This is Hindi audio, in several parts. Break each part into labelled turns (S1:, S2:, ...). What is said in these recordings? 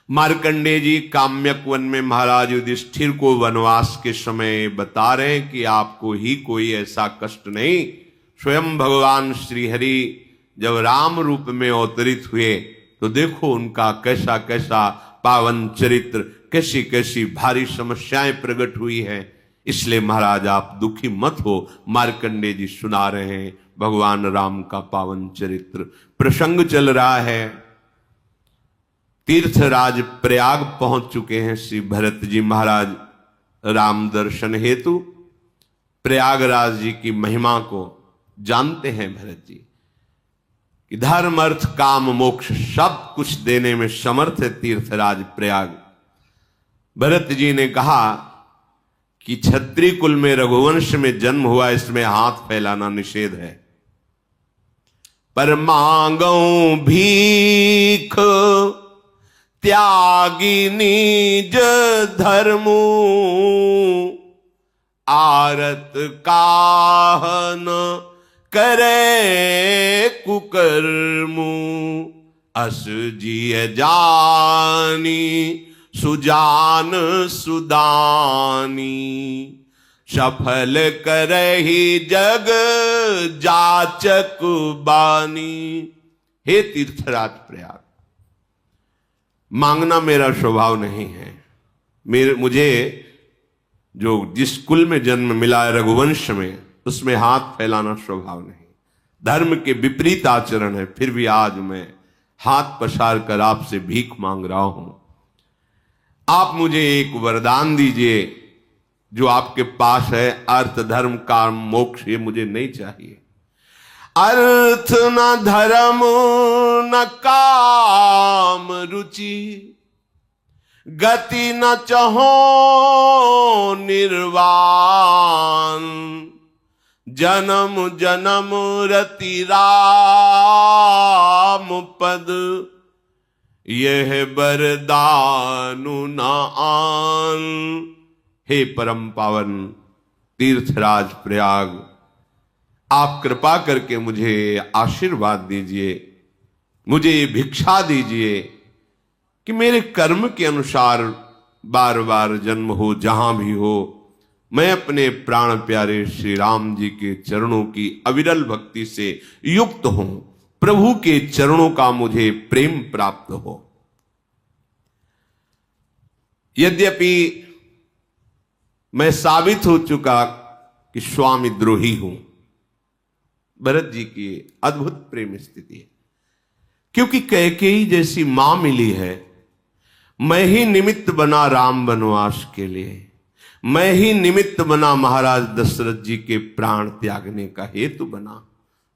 S1: मार्कंडेय जी काम्यक वन में महाराज युधिष्ठिर को वनवास के समय बता रहे हैं कि आपको ही कोई ऐसा कष्ट नहीं। स्वयं भगवान श्रीहरि जब राम रूप में अवतरित हुए तो देखो उनका कैसा कैसा पावन चरित्र, कैसी कैसी भारी समस्याएं प्रकट हुई हैं। इसलिए महाराज आप दुखी मत हो। मार्कंडेय जी सुना रहे हैं भगवान राम का पावन चरित्र। प्रसंग चल रहा है, तीर्थराज प्रयाग पहुंच चुके हैं श्री भरत जी महाराज राम दर्शन हेतु। प्रयागराज जी की महिमा को जानते हैं भरत जी कि धर्म अर्थ काम मोक्ष सब कुछ देने में समर्थ है तीर्थराज प्रयाग। भरत जी ने कहा कि क्षत्रिय कुल में रघुवंश में जन्म हुआ, इसमें हाथ फैलाना निषेध है। पर मांगो भीख त्यागी निज धर्मो, आरत काहन करे कुकर्मु, अस जिय जानी सुजान सुदानी, सफल करहि जग जाचक बानी। हे तीर्थराज प्रयाग, मांगना मेरा स्वभाव नहीं है। मुझे जो जिस कुल में जन्म मिला है रघुवंश में, उसमें हाथ फैलाना स्वभाव नहीं। धर्म के विपरीत आचरण है, फिर भी आज मैं हाथ पसार कर आपसे भीख मांग रहा हूं। आप मुझे एक वरदान दीजिए जो आपके पास है। अर्थ धर्म काम मोक्ष ये मुझे नहीं चाहिए। अर्थ न धर्म न काम रुचि, गति न चहो निर्वाण, जन्म जन्म रति राम पद, यह बरदानु न आन। हे परम पावन तीर्थराज प्रयाग, आप कृपा करके मुझे आशीर्वाद दीजिए, मुझे भिक्षा दीजिए कि मेरे कर्म के अनुसार बार बार जन्म हो, जहां भी हो, मैं अपने प्राण प्यारे श्री राम जी के चरणों की अविरल भक्ति से युक्त हूं। प्रभु के चरणों का मुझे प्रेम प्राप्त हो। यद्यपि मैं साबित हो चुका कि स्वामी द्रोही हूं, भरत जी की अद्भुत प्रेम स्थिति है। क्योंकि कैकेयी जैसी मां मिली है, मैं ही निमित्त बना राम वनवास के लिए, मैं ही निमित्त बना महाराज दशरथ जी के प्राण त्यागने का हेतु बना।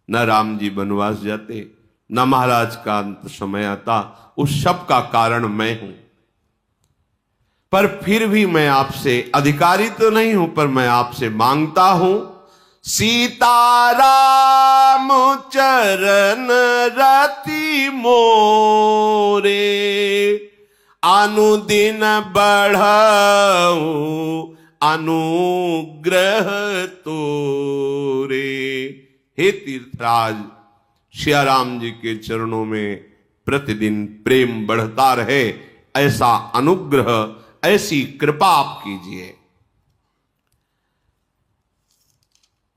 S1: न राम जी वनवास जाते, न महाराज का अंत समय आता, उस सब का कारण मैं हूं। पर फिर भी मैं आपसे, अधिकारी तो नहीं हूं, पर मैं आपसे मांगता हूं, सीताराम चरण रति मोरे, अनुदिन बढ़ऊ अनुग्रह तोरे। हे तीर्थराज, सियाराम जी के चरणों में प्रतिदिन प्रेम बढ़ता रहे, ऐसा अनुग्रह, ऐसी कृपा आप कीजिए।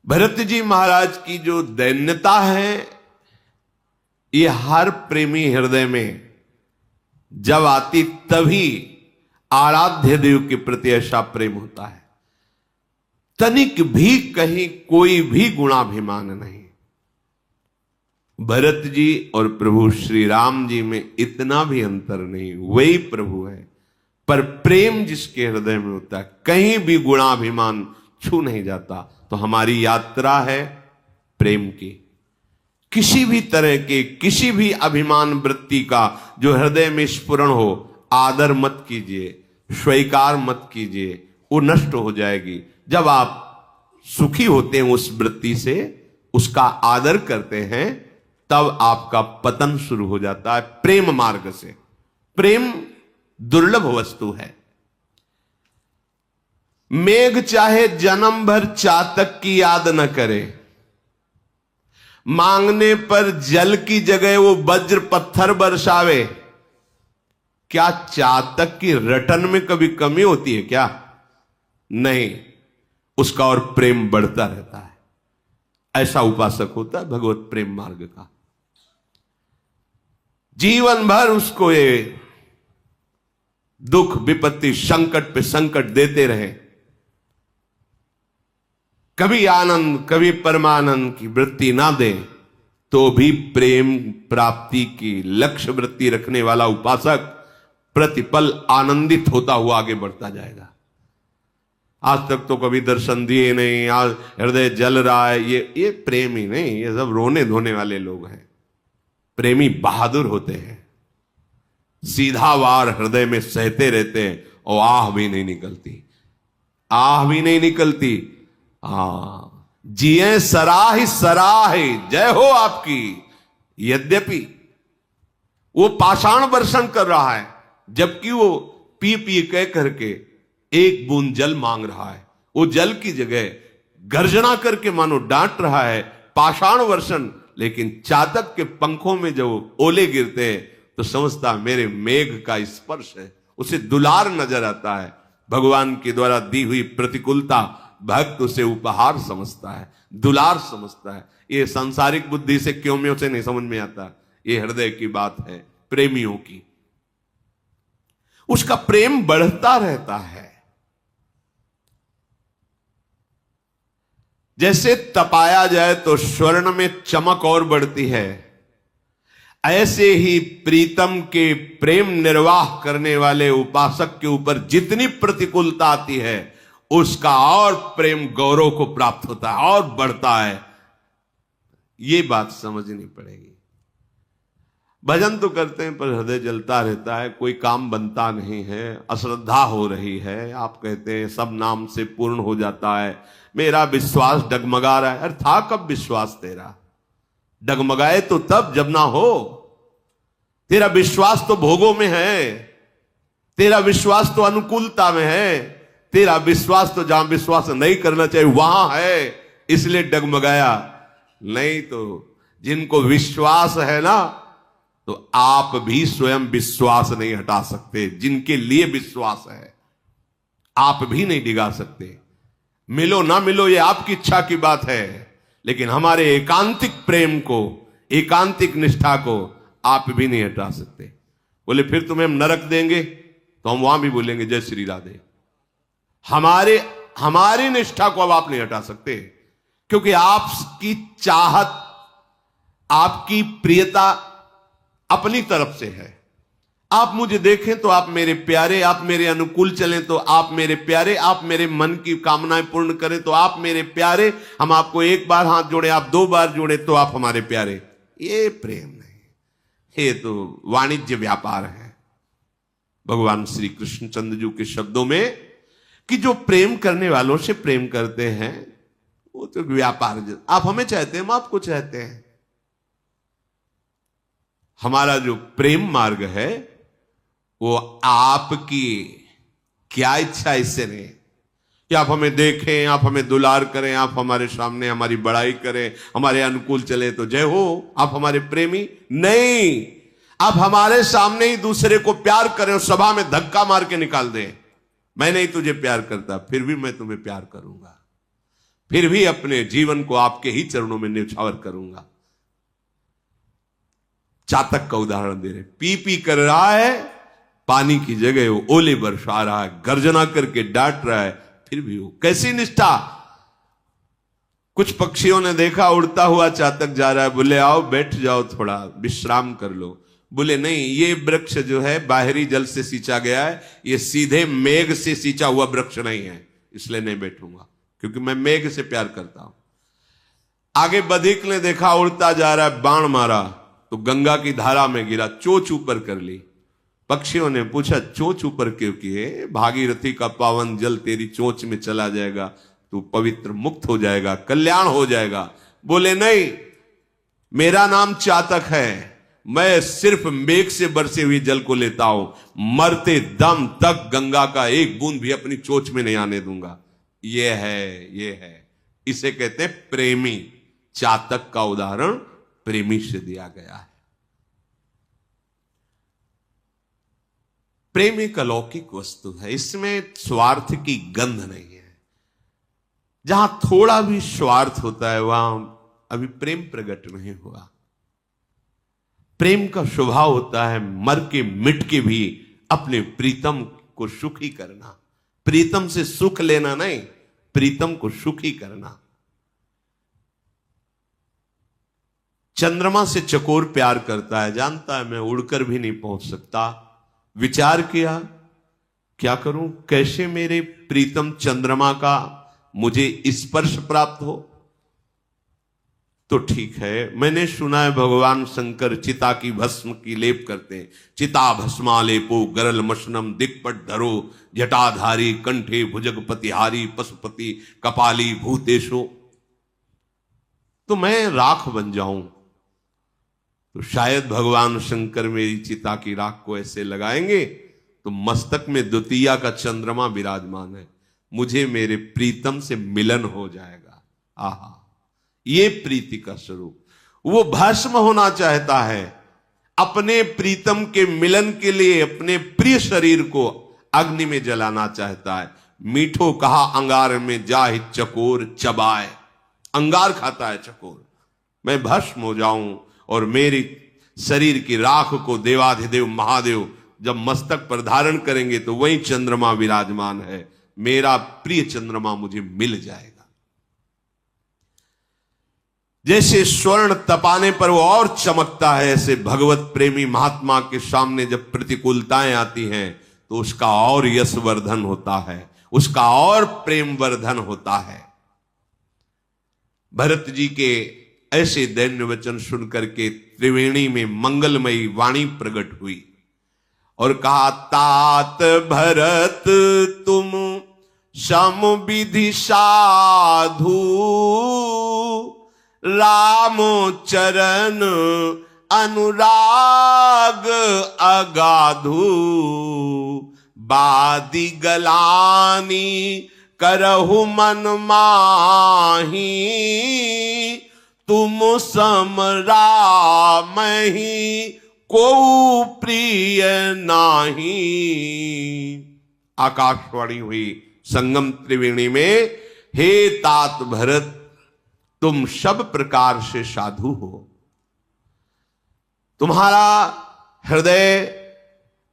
S1: भरत जी महाराज की जो दैन्यता है, ये हर प्रेमी हृदय में जब आती तभी आराध्य देव के प्रति ऐसा प्रेम होता है। तनिक भी कहीं कोई भी गुणाभिमान नहीं। भरत जी और प्रभु श्री राम जी में इतना भी अंतर नहीं, वही प्रभु है। पर प्रेम जिसके हृदय में होता है, कहीं भी गुणाभिमान छू नहीं जाता। तो हमारी यात्रा है प्रेम की। किसी भी तरह के, किसी भी अभिमान वृत्ति का जो हृदय में स्फुरण हो, आदर मत कीजिए, स्वीकार मत कीजिए, वो नष्ट हो जाएगी। जब आप सुखी होते हैं उस वृत्ति से, उसका आदर करते हैं, तब आपका पतन शुरू हो जाता है प्रेम मार्ग से। प्रेम दुर्लभ वस्तु है। मेघ चाहे जन्म भर चातक की याद न करे, मांगने पर जल की जगह वो वज्र पत्थर बरसावे, क्या चातक की रटन में कभी कमी होती है क्या? नहीं, उसका और प्रेम बढ़ता रहता है। ऐसा उपासक होता है भगवत प्रेम मार्ग का। जीवन भर उसको ये दुख विपत्ति संकट पे संकट देते रहे, कभी आनंद कभी परमानंद की वृत्ति ना दे, तो भी प्रेम प्राप्ति की लक्ष्य वृत्ति रखने वाला उपासक प्रतिपल आनंदित होता हुआ आगे बढ़ता जाएगा। आज तक तो कभी दर्शन दिए नहीं, आज हृदय जल रहा है, ये प्रेम ही नहीं, ये सब रोने धोने वाले लोग हैं। प्रेमी बहादुर होते हैं, सीधा वार हृदय में सहते रहते हैं और आह भी नहीं निकलती, आह भी नहीं निकलती। जिए सराह सराह जय हो आपकी। यद्यपि वो पाषाण वर्षण कर रहा है, जबकि वो पी पी कह करके एक बूंद जल मांग रहा है, वो जल की जगह गर्जना करके मानो डांट रहा है, पाषाण वर्षण। लेकिन चातक के पंखों में जब ओले गिरते हैं तो समझता मेरे मेघ का स्पर्श है, उसे दुलार नजर आता है। भगवान के द्वारा दी हुई प्रतिकूलता भक्त उसे उपहार समझता है, दुलार समझता है। ये सांसारिक बुद्धि से क्यों में उसे नहीं समझ में आता, ये हृदय की बात है प्रेमियों की। उसका प्रेम बढ़ता रहता है। जैसे तपाया जाए तो स्वर्ण में चमक और बढ़ती है, ऐसे ही प्रीतम के प्रेम निर्वाह करने वाले उपासक के ऊपर जितनी प्रतिकूलता आती है, उसका और प्रेम गौरव को प्राप्त होता है और बढ़ता है। ये बात समझनी पड़ेगी। भजन तो करते हैं पर हृदय जलता रहता है, कोई काम बनता नहीं है, अश्रद्धा हो रही है। आप कहते हैं सब नाम से पूर्ण हो जाता है, मेरा विश्वास डगमगा रहा है। अरे था कब विश्वास तेरा? डगमगाए तो तब जब ना हो। तेरा विश्वास तो भोगों में है, तेरा विश्वास तो अनुकूलता में है, तेरा विश्वास तो जहां विश्वास नहीं करना चाहिए वहां है, इसलिए डगमगाया। नहीं तो जिनको विश्वास है ना, तो आप भी स्वयं विश्वास नहीं हटा सकते। जिनके लिए विश्वास है आप भी नहीं डिगा सकते। मिलो ना मिलो ये आपकी इच्छा की बात है, लेकिन हमारे एकांतिक प्रेम को, एकांतिक निष्ठा को आप भी नहीं हटा सकते। बोले फिर तुम्हें हम नरक देंगे, तो हम वहां भी बोलेंगे जय श्री राधे। हमारी निष्ठा को अब आप नहीं हटा सकते, क्योंकि आपकी चाहत, आपकी प्रियता अपनी तरफ से है। आप मुझे देखें तो आप मेरे प्यारे, आप मेरे अनुकूल चलें तो आप मेरे प्यारे, आप मेरे मन की कामनाएं पूर्ण करें तो आप मेरे प्यारे। हम आपको एक बार हाथ जोड़े, आप दो बार जोड़े तो आप हमारे प्यारे। ये प्रेम नहीं, ये तो वाणिज्य व्यापार है। भगवान श्री कृष्णचंद्र जी के शब्दों में कि जो प्रेम करने वालों से प्रेम करते हैं वो तो व्यापार। आप हमें चाहते हैं, हम आपको चाहते हैं। हमारा जो प्रेम मार्ग है वो आपकी क्या इच्छा इससे नहीं कि आप हमें देखें, आप हमें दुलार करें, आप हमारे सामने हमारी बड़ाई करें, हमारे अनुकूल चले तो जय हो, आप हमारे प्रेमी। नहीं, आप हमारे सामने ही दूसरे को प्यार करें और सभा में धक्का मार के निकाल दें, मैं नहीं तुझे प्यार करता, फिर भी मैं तुम्हें प्यार करूंगा, फिर भी अपने जीवन को आपके ही चरणों में न्यौछावर करूंगा। चातक का उदाहरण दे रहे, पी पी कर रहा है, पानी की जगह वो ओले बरसा रहा है, गर्जना करके डांट रहा है, फिर भी वो कैसी निष्ठा। कुछ पक्षियों ने देखा उड़ता हुआ चातक जा रहा है, बोले आओ बैठ जाओ, थोड़ा विश्राम कर लो। बोले नहीं, ये वृक्ष जो है बाहरी जल से सींचा गया है, ये सीधे मेघ से सींचा हुआ वृक्ष नहीं है, इसलिए नहीं बैठूंगा, क्योंकि मैं मेघ से प्यार करता हूं। आगे बधिक ने देखा उड़ता जा रहा है, बाण मारा तो गंगा की धारा में गिरा, चोंच ऊपर कर ली। पक्षियों ने पूछा चोंच ऊपर क्यों किए? भागीरथी का पावन जल तेरी चोंच में चला जाएगा, तू पवित्र मुक्त हो जाएगा, कल्याण हो जाएगा। बोले नहीं, मेरा नाम चातक है, मैं सिर्फ मेघ से बरसे हुए जल को लेता हूं, मरते दम तक गंगा का एक बूंद भी अपनी चोंच में नहीं आने दूंगा। ये है, इसे कहते हैं प्रेमी। चातक का उदाहरण प्रेमी से दिया गया है। प्रेम एक अलौकिक वस्तु है, इसमें स्वार्थ की गंध नहीं है। जहां थोड़ा भी स्वार्थ होता है वहां अभी प्रेम प्रकट नहीं हुआ। प्रेम का स्वभाव होता है मर के मिट के भी अपने प्रीतम को सुखी करना, प्रीतम से सुख लेना नहीं, प्रीतम को सुखी करना। चंद्रमा से चकोर प्यार करता है, जानता है मैं उड़कर भी नहीं पहुंच सकता। विचार किया क्या करूं, कैसे मेरे प्रीतम चंद्रमा का मुझे स्पर्श प्राप्त हो। तो ठीक है, मैंने सुना है भगवान शंकर चिता की भस्म की लेप करते हैं। चिता भस्मा लेपो गरल मशनम दिक्पट धरो जटाधारी कंठे भुजगपतिहारी पशुपति कपाली भूतेशो। तो मैं राख बन जाऊं तो शायद भगवान शंकर मेरी चिता की राख को ऐसे लगाएंगे तो मस्तक में द्वितीया का चंद्रमा विराजमान है, मुझे मेरे प्रीतम से मिलन हो जाएगा। आहा, ये प्रीति का स्वरूप। वो भस्म होना चाहता है, अपने प्रीतम के मिलन के लिए अपने प्रिय शरीर को अग्नि में जलाना चाहता है। मीठो कहा अंगार में जाहि चकोर चबाए, अंगार खाता है चकोर। मैं भस्म हो जाऊं और मेरी शरीर की राख को देवाधिदेव महादेव जब मस्तक पर धारण करेंगे तो वही चंद्रमा विराजमान है, मेरा प्रिय चंद्रमा मुझे मिल जाएगा। जैसे स्वर्ण तपाने पर वो और चमकता है, ऐसे भगवत प्रेमी महात्मा के सामने जब प्रतिकूलताएं आती हैं तो उसका और यश वर्धन होता है, उसका और प्रेम वर्धन होता है। भरत जी के ऐसे दैन्य वचन सुनकर के त्रिवेणी में मंगलमयी वाणी प्रकट हुई और कहा, तात भरत तुम सम विधि साधु राम चरण अनुराग अगाधु बादी गलानी करहु मन माही तुम सम राम ही को प्रिय नाही। आकाशवाणी हुई संगम त्रिवेणी में, हे तात भरत तुम सब प्रकार से साधु हो, तुम्हारा हृदय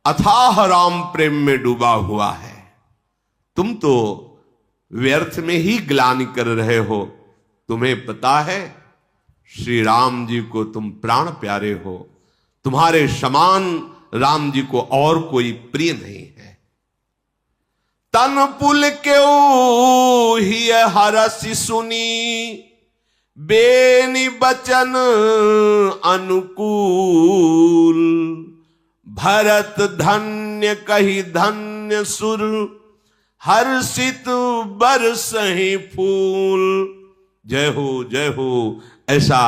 S1: अथाह राम प्रेम में डूबा हुआ है, तुम तो व्यर्थ में ही ग्लानि कर रहे हो। तुम्हें पता है श्री राम जी को तुम प्राण प्यारे हो, तुम्हारे समान राम जी को और कोई प्रिय नहीं है। तन पुल क्यों ही हरसि सुनी बेनि बचन अनुकूल भरत धन्य कही धन्य सुर हर्षित बरसहि फूल। जय हो ऐसा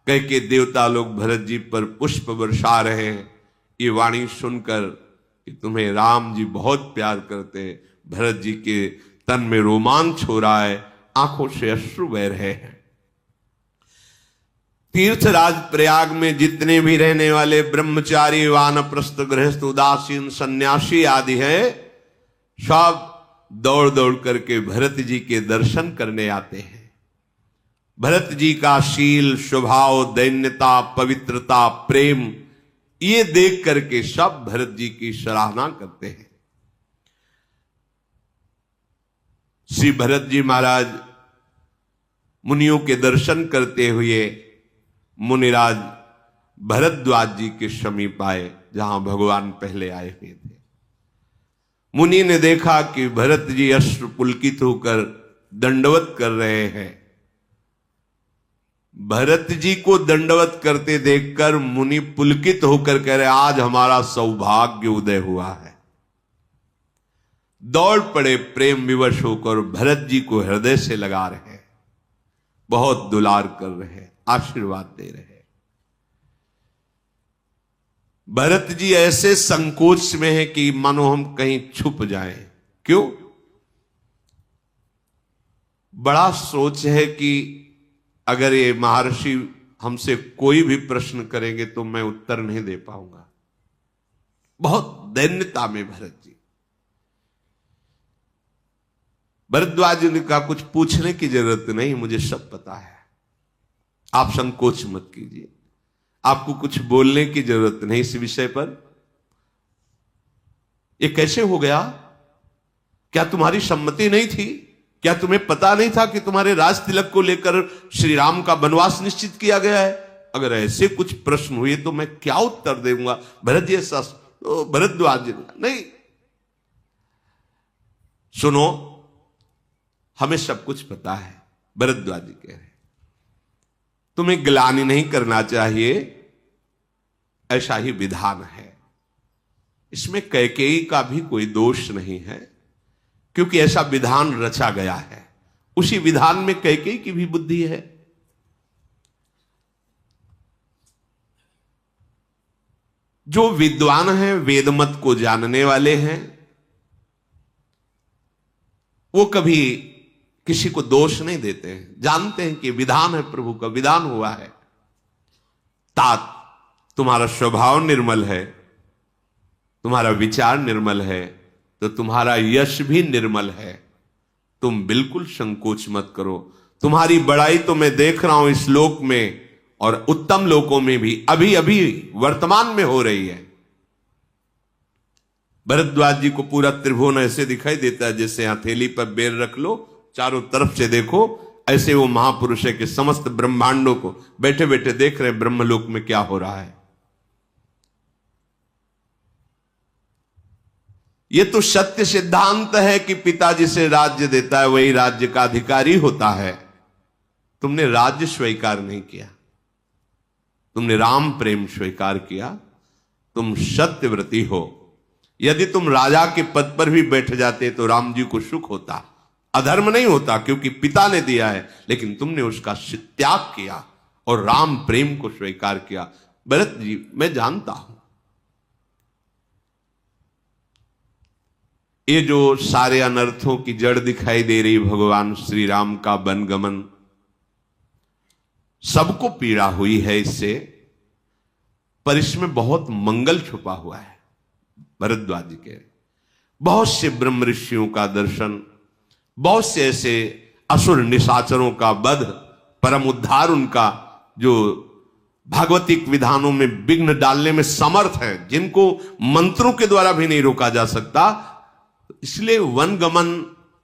S1: कह के देवता लोग भरत जी पर पुष्प बरसा रहे हैं। ये वाणी सुनकर कि तुम्हें राम जी बहुत प्यार करते हैं, भरत जी के तन में रोमांच हो रहा है, आंखों से अश्रु बह रहे हैं। तीर्थराज प्रयाग में जितने भी रहने वाले ब्रह्मचारी वानप्रस्थ गृहस्थ उदासीन सन्यासी आदि हैं, सब दौड़ दौड़ करके भरत जी के दर्शन करने आते हैं। भरत जी का शील स्वभाव दैन्यता पवित्रता प्रेम ये देख करके सब भरत जी की सराहना करते हैं। श्री भरत जी महाराज मुनियों के दर्शन करते हुए मुनिराज भरद्वाज जी के समीप आए, जहां भगवान पहले आए हुए थे। मुनि ने देखा कि भरत जी अश्रु पुलकित होकर दंडवत कर रहे हैं। भरत जी को दंडवत करते देखकर मुनि पुलकित होकर कह रहे, आज हमारा सौभाग्य उदय हुआ है। दौड़ पड़े प्रेम विवश होकर भरत जी को हृदय से लगा रहे, बहुत दुलार कर रहे, आशीर्वाद दे रहे। भरत जी ऐसे संकोच में है कि मानो हम कहीं छुप जाएं। क्यों? बड़ा सोच है कि अगर ये महर्षि हमसे कोई भी प्रश्न करेंगे तो मैं उत्तर नहीं दे पाऊंगा। बहुत दैन्यता में भरत जी। भरद्वाज ने कहा कुछ पूछने की जरूरत नहीं, मुझे सब पता है, आप संकोच मत कीजिए, आपको कुछ बोलने की जरूरत नहीं इस विषय पर। ये कैसे हो गया? क्या तुम्हारी सम्मति नहीं थी? क्या तुम्हें पता नहीं था कि तुम्हारे राज तिलक को लेकर श्री राम का वनवास निश्चित किया गया है? अगर ऐसे कुछ प्रश्न हुए तो मैं क्या उत्तर दूंगा? भरत जी भरद्वाज जी नहीं, सुनो, हमें सब कुछ पता है। भरद्वाज जी कह रहे तुम्हें ग्लानि नहीं करना चाहिए, ऐसा ही विधान है। इसमें कैकेयी का भी कोई दोष नहीं है, क्योंकि ऐसा विधान रचा गया है। उसी विधान में कैकेयी की भी बुद्धि है। जो विद्वान हैं, वेदमत को जानने वाले हैं, वो कभी किसी को दोष नहीं देते हैं, जानते हैं कि विधान है, प्रभु का विधान हुआ है। तात तुम्हारा स्वभाव निर्मल है, तुम्हारा विचार निर्मल है, तो तुम्हारा यश भी निर्मल है। तुम बिल्कुल संकोच मत करो। तुम्हारी बड़ाई तो मैं देख रहा हूं इस लोक में और उत्तम लोकों में भी अभी अभी वर्तमान में हो रही है। भरद्वाज जी को पूरा त्रिभुवन ऐसे दिखाई देता है जैसे हथेली पर बेर रख लो, चारों तरफ से देखो, ऐसे वो महापुरुष है कि समस्त ब्रह्मांडों को बैठे बैठे देख रहे ब्रह्मलोक में क्या हो रहा है। ये तो सत्य सिद्धांत है कि पिता जिसे राज्य देता है वही राज्य का अधिकारी होता है। तुमने राज्य स्वीकार नहीं किया, तुमने राम प्रेम स्वीकार किया। तुम सत्यव्रती हो। यदि तुम राजा के पद पर भी बैठ जाते तो राम जी को सुख होता, अधर्म नहीं होता, क्योंकि पिता ने दिया है, लेकिन तुमने उसका त्याग किया और राम प्रेम को स्वीकार किया। भरत जी, मैं जानता हूं ये जो सारे अनर्थों की जड़ दिखाई दे रही भगवान श्री राम का वनगमन, सबको पीड़ा हुई है इससे, पर इसमें बहुत मंगल छुपा हुआ है। भरद्वाज जी के बहुत से ब्रह्म ऋषियों का दर्शन, बहुत से ऐसे असुर निशाचरों का वध, परम उद्धार उनका, जो भागवतिक विधानों में विघ्न डालने में समर्थ है, जिनको मंत्रों के द्वारा भी नहीं रोका जा सकता। इसलिए वनगमन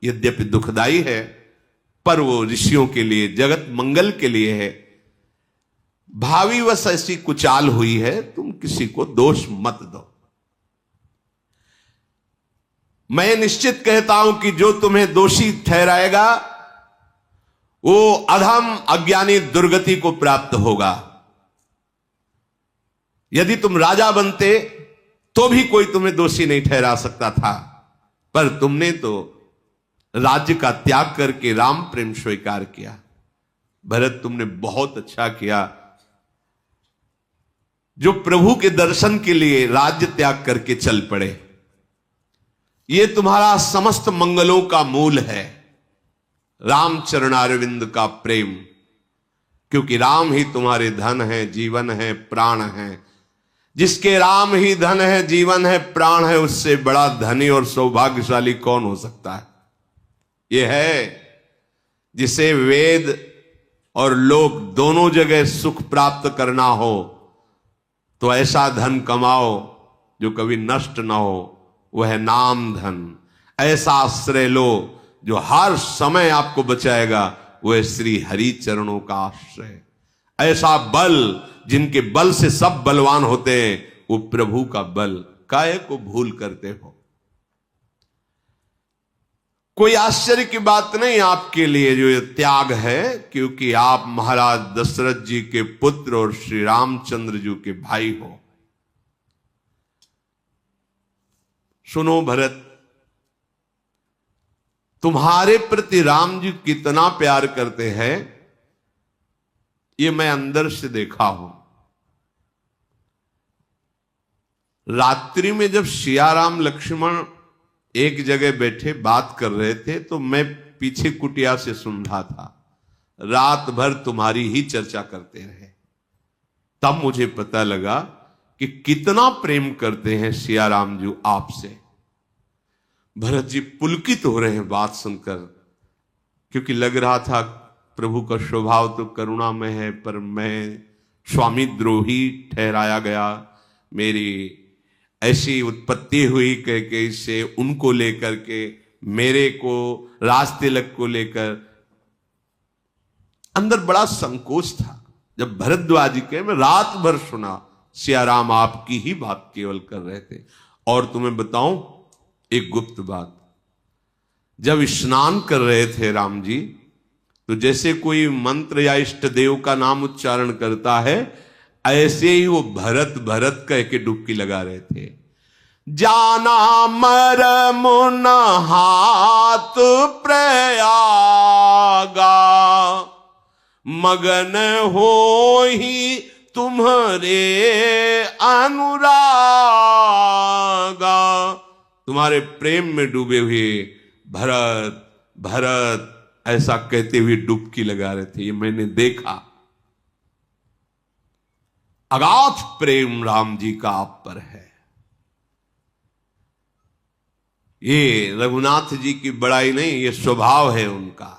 S1: यद्यपि दुखदाई है, पर वो ऋषियों के लिए, जगत मंगल के लिए है। भावीवश ऐसी कुचाल हुई है, तुम किसी को दोष मत दो। मैं निश्चित कहता हूं कि जो तुम्हें दोषी ठहराएगा वो अधम अज्ञानी दुर्गति को प्राप्त होगा। यदि तुम राजा बनते तो भी कोई तुम्हें दोषी नहीं ठहरा सकता था, पर तुमने तो राज्य का त्याग करके राम प्रेम स्वीकार किया। भरत, तुमने बहुत अच्छा किया। जो प्रभु के दर्शन के लिए राज्य त्याग करके चल पड़े, ये तुम्हारा समस्त मंगलों का मूल है, राम चरणारविंद का प्रेम। क्योंकि राम ही तुम्हारे धन है, जीवन है, प्राण है। जिसके राम ही धन है, जीवन है, प्राण है, उससे बड़ा धनी और सौभाग्यशाली कौन हो सकता है? यह है जिसे वेद और लोक दोनों जगह सुख प्राप्त करना हो तो ऐसा धन कमाओ जो कभी नष्ट ना हो, वह है नाम धन। ऐसा आश्रय लो जो हर समय आपको बचाएगा, वह श्री हरि चरणों का आश्रय। ऐसा बल जिनके बल से सब बलवान होते हैं, वो प्रभु का बल। काहे को भूल करते हो? कोई आश्चर्य की बात नहीं आपके लिए जो ये त्याग है, क्योंकि आप महाराज दशरथ जी के पुत्र और श्री रामचंद्र जी के भाई हो। सुनो भरत, तुम्हारे प्रति राम जी कितना प्यार करते हैं ये मैं अंदर से देखा हूं। रात्रि में जब सिया राम लक्ष्मण एक जगह बैठे बात कर रहे थे तो मैं पीछे कुटिया से सुन रहा था। रात भर तुम्हारी ही चर्चा करते रहे। तब मुझे पता लगा कि कितना प्रेम करते हैं सिया राम जी आपसे। भरत जी पुलकित हो रहे हैं बात सुनकर, क्योंकि लग रहा था प्रभु का स्वभाव तो करुणामय है, पर मैं स्वामी द्रोही ठहराया गया, मेरी ऐसी उत्पत्ति हुई कि इससे उनको लेकर के, मेरे को राज तिलक को लेकर अंदर बड़ा संकोच था। जब भरद्वाज जी के मैं रात भर सुना, सिया राम आपकी ही बात केवल कर रहे थे। और तुम्हें बताऊं एक गुप्त बात, जब स्नान कर रहे थे राम जी, तो जैसे कोई मंत्र या इष्ट देव का नाम उच्चारण करता है, ऐसे ही वो भरत भरत कह के डुबकी लगा रहे थे। जाना मरम न हाथ प्रयागा, मगन हो ही तुम्हारे अनुरागा। तुम्हारे प्रेम में डूबे हुए भरत भरत ऐसा कहते हुए डुबकी लगा रहे थे। ये मैंने देखा। अगाध प्रेम राम जी का आप पर है। ये रघुनाथ जी की बड़ाई नहीं, ये स्वभाव है उनका।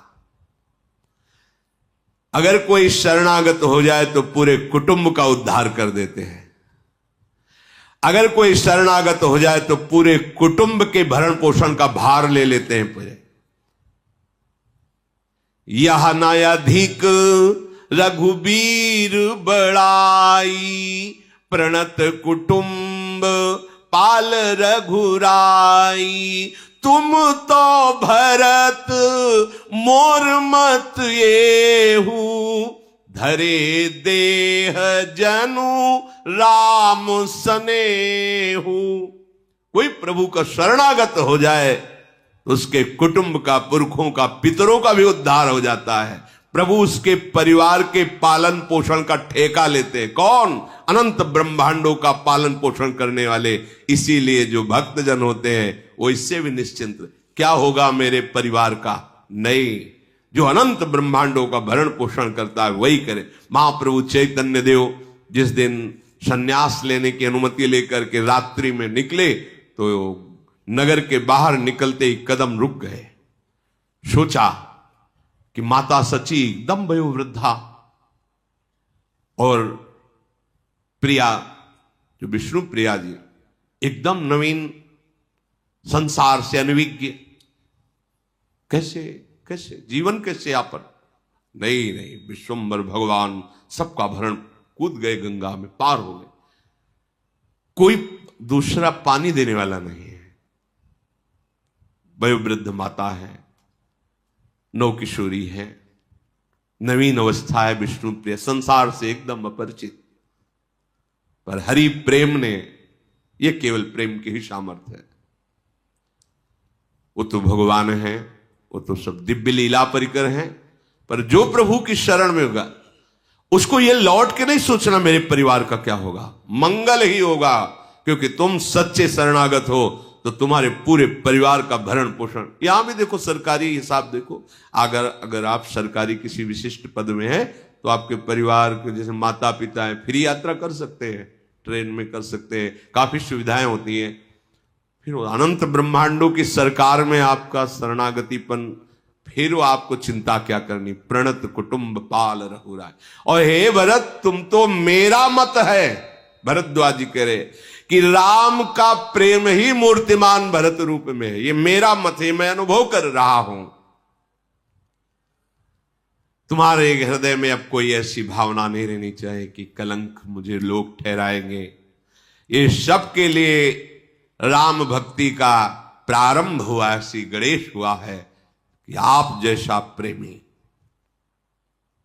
S1: अगर कोई शरणागत हो जाए तो पूरे कुटुंब का उद्धार कर देते हैं। अगर कोई शरणागत हो जाए तो पूरे कुटुंब के भरण पोषण का भार ले लेते हैं पूरे। यह न अधिक रघुबीर बड़ाई, प्रणत कुटुंब पाल रघुराई। तुम तो भरत मोर मत येहू, धरे देह जनु राम सनेहू। कोई प्रभु का शरणागत हो जाए तो उसके कुटुंब का, पुरखों का, पितरों का भी उद्धार हो जाता है। प्रभु उसके परिवार के पालन पोषण का ठेका लेते हैं। कौन? अनंत ब्रह्मांडों का पालन पोषण करने वाले। इसीलिए जो भक्तजन होते हैं वो इससे भी निश्चिंत, क्या होगा मेरे परिवार का, नहीं, जो अनंत ब्रह्मांडों का भरण पोषण करता है वही करे। महाप्रभु चैतन्य देव जिस दिन संन्यास लेने की अनुमति लेकर के रात्रि में निकले, तो नगर के बाहर निकलते ही कदम रुक गए। सोचा कि माता सची एकदम वयोवृद्धा और प्रिया जो विष्णु प्रिया जी एकदम नवीन, संसार से अनभिज्ञ, कैसे कैसे जीवन कैसे यापन। नहीं नहीं, विश्वम्भर भगवान सबका भरण, कूद गए गंगा में, पार हो गए। कोई दूसरा पानी देने वाला नहीं है। वयोवृद्ध माता है, नौ किशोरी है, नवीन अवस्था है, विष्णु प्रिय, संसार से एकदम अपरिचित, पर हरि प्रेम ने, यह केवल प्रेम की ही सामर्थ्य है। वो तो भगवान है, वो तो सब दिव्य लीला परिकर हैं, पर जो प्रभु की शरण में होगा उसको ये लौट के नहीं सोचना मेरे परिवार का क्या होगा, मंगल ही होगा। क्योंकि तुम सच्चे शरणागत हो तो तुम्हारे पूरे परिवार का भरण पोषण। यहां भी देखो, सरकारी हिसाब देखो, अगर आप सरकारी किसी विशिष्ट पद में हैं तो आपके परिवार के जैसे माता पिता है, फ्री यात्रा कर सकते हैं, ट्रेन में कर सकते हैं, काफी सुविधाएं होती हैं। फिर अनंत ब्रह्मांडों की सरकार में आपका शरणागतिपन, फिर वो आपको चिंता क्या करनी। प्रणत कुटुंब पाल रघुराय। और हे भरत, तुम तो मेरा मत है। भरद्वाज जी कह रहे कि राम का प्रेम ही मूर्तिमान भरत रूप में है, ये मेरा मत है, मैं अनुभव कर रहा हूं। तुम्हारे हृदय में अब कोई ऐसी भावना नहीं रहनी चाहिए कि कलंक मुझे लोग ठहराएंगे। ये सब के लिए राम भक्ति का प्रारंभ हुआ, श्री गणेश हुआ है कि आप जैसा प्रेमी,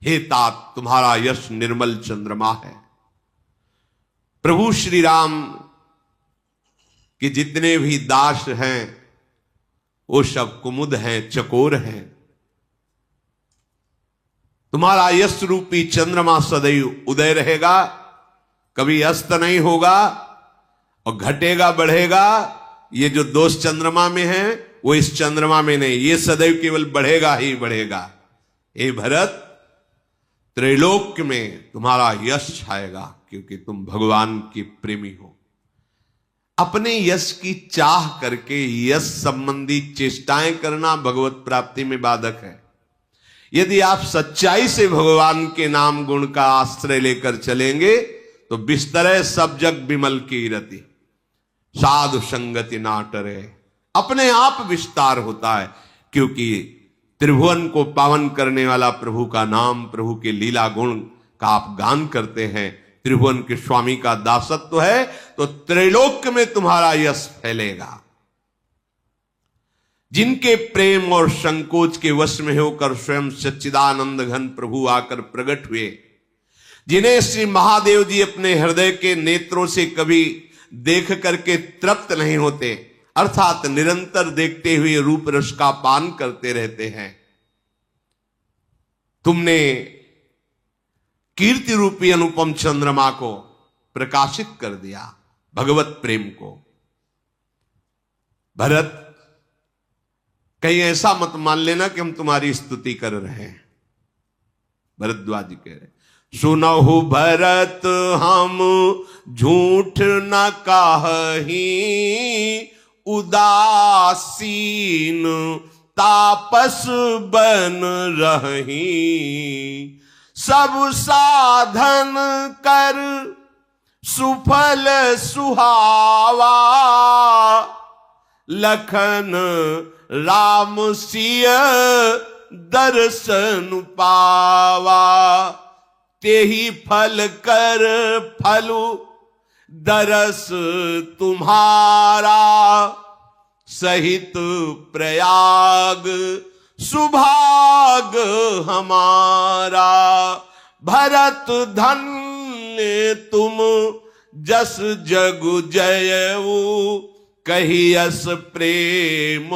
S1: हे तात तुम्हारा यश निर्मल चंद्रमा है। प्रभु श्री राम कि जितने भी दास हैं वो सब कुमुद हैं, चकोर हैं। तुम्हारा यश रूपी चंद्रमा सदैव उदय रहेगा, कभी अस्त नहीं होगा, और घटेगा बढ़ेगा। ये जो दोष चंद्रमा में है वो इस चंद्रमा में नहीं, ये सदैव केवल बढ़ेगा ही बढ़ेगा। हे भरत, त्रैलोक्य में तुम्हारा यश छाएगा। क्योंकि तुम भगवान के प्रेमी हो। अपने यश की चाह करके यश संबंधी चेष्टाएं करना भगवत प्राप्ति में बाधक है। यदि आप सच्चाई से भगवान के नाम गुण का आश्रय लेकर चलेंगे तो बिस्तरे सब जग बिमल की रति, साधु संगति नाटरे, अपने आप विस्तार होता है। क्योंकि त्रिभुवन को पावन करने वाला प्रभु का नाम, प्रभु के लीला गुण का आप गान करते हैं, त्रिभुवन के स्वामी का दासत्व है, तो त्रैलोक्य में तुम्हारा यश फैलेगा। जिनके प्रेम और संकोच के वश में होकर स्वयं सच्चिदानंद घन प्रभु आकर प्रकट हुए, जिन्हें श्री महादेव जी अपने हृदय के नेत्रों से कभी देख करके तृप्त नहीं होते, अर्थात निरंतर देखते हुए रूप रस का पान करते रहते हैं, तुमने कीर्ति रूपी अनुपम चंद्रमा को प्रकाशित कर दिया, भगवत प्रेम को। भरत, कहीं ऐसा मत मान लेना कि हम तुम्हारी स्तुति कर रहे हैं। भरद्वाज जी कह रहे, सुनहु भरत हम झूठ न काहि, उदासीन तापस बन रही, सब साधन कर सुफल सुहावा, लखन राम सिय दर्शन पावा, तेहि फल कर फलु दरस तुम्हारा, सहित प्रयाग सुभाग हमारा, भरत धन्य तुम जस जगु जयऊ, कहियस प्रेम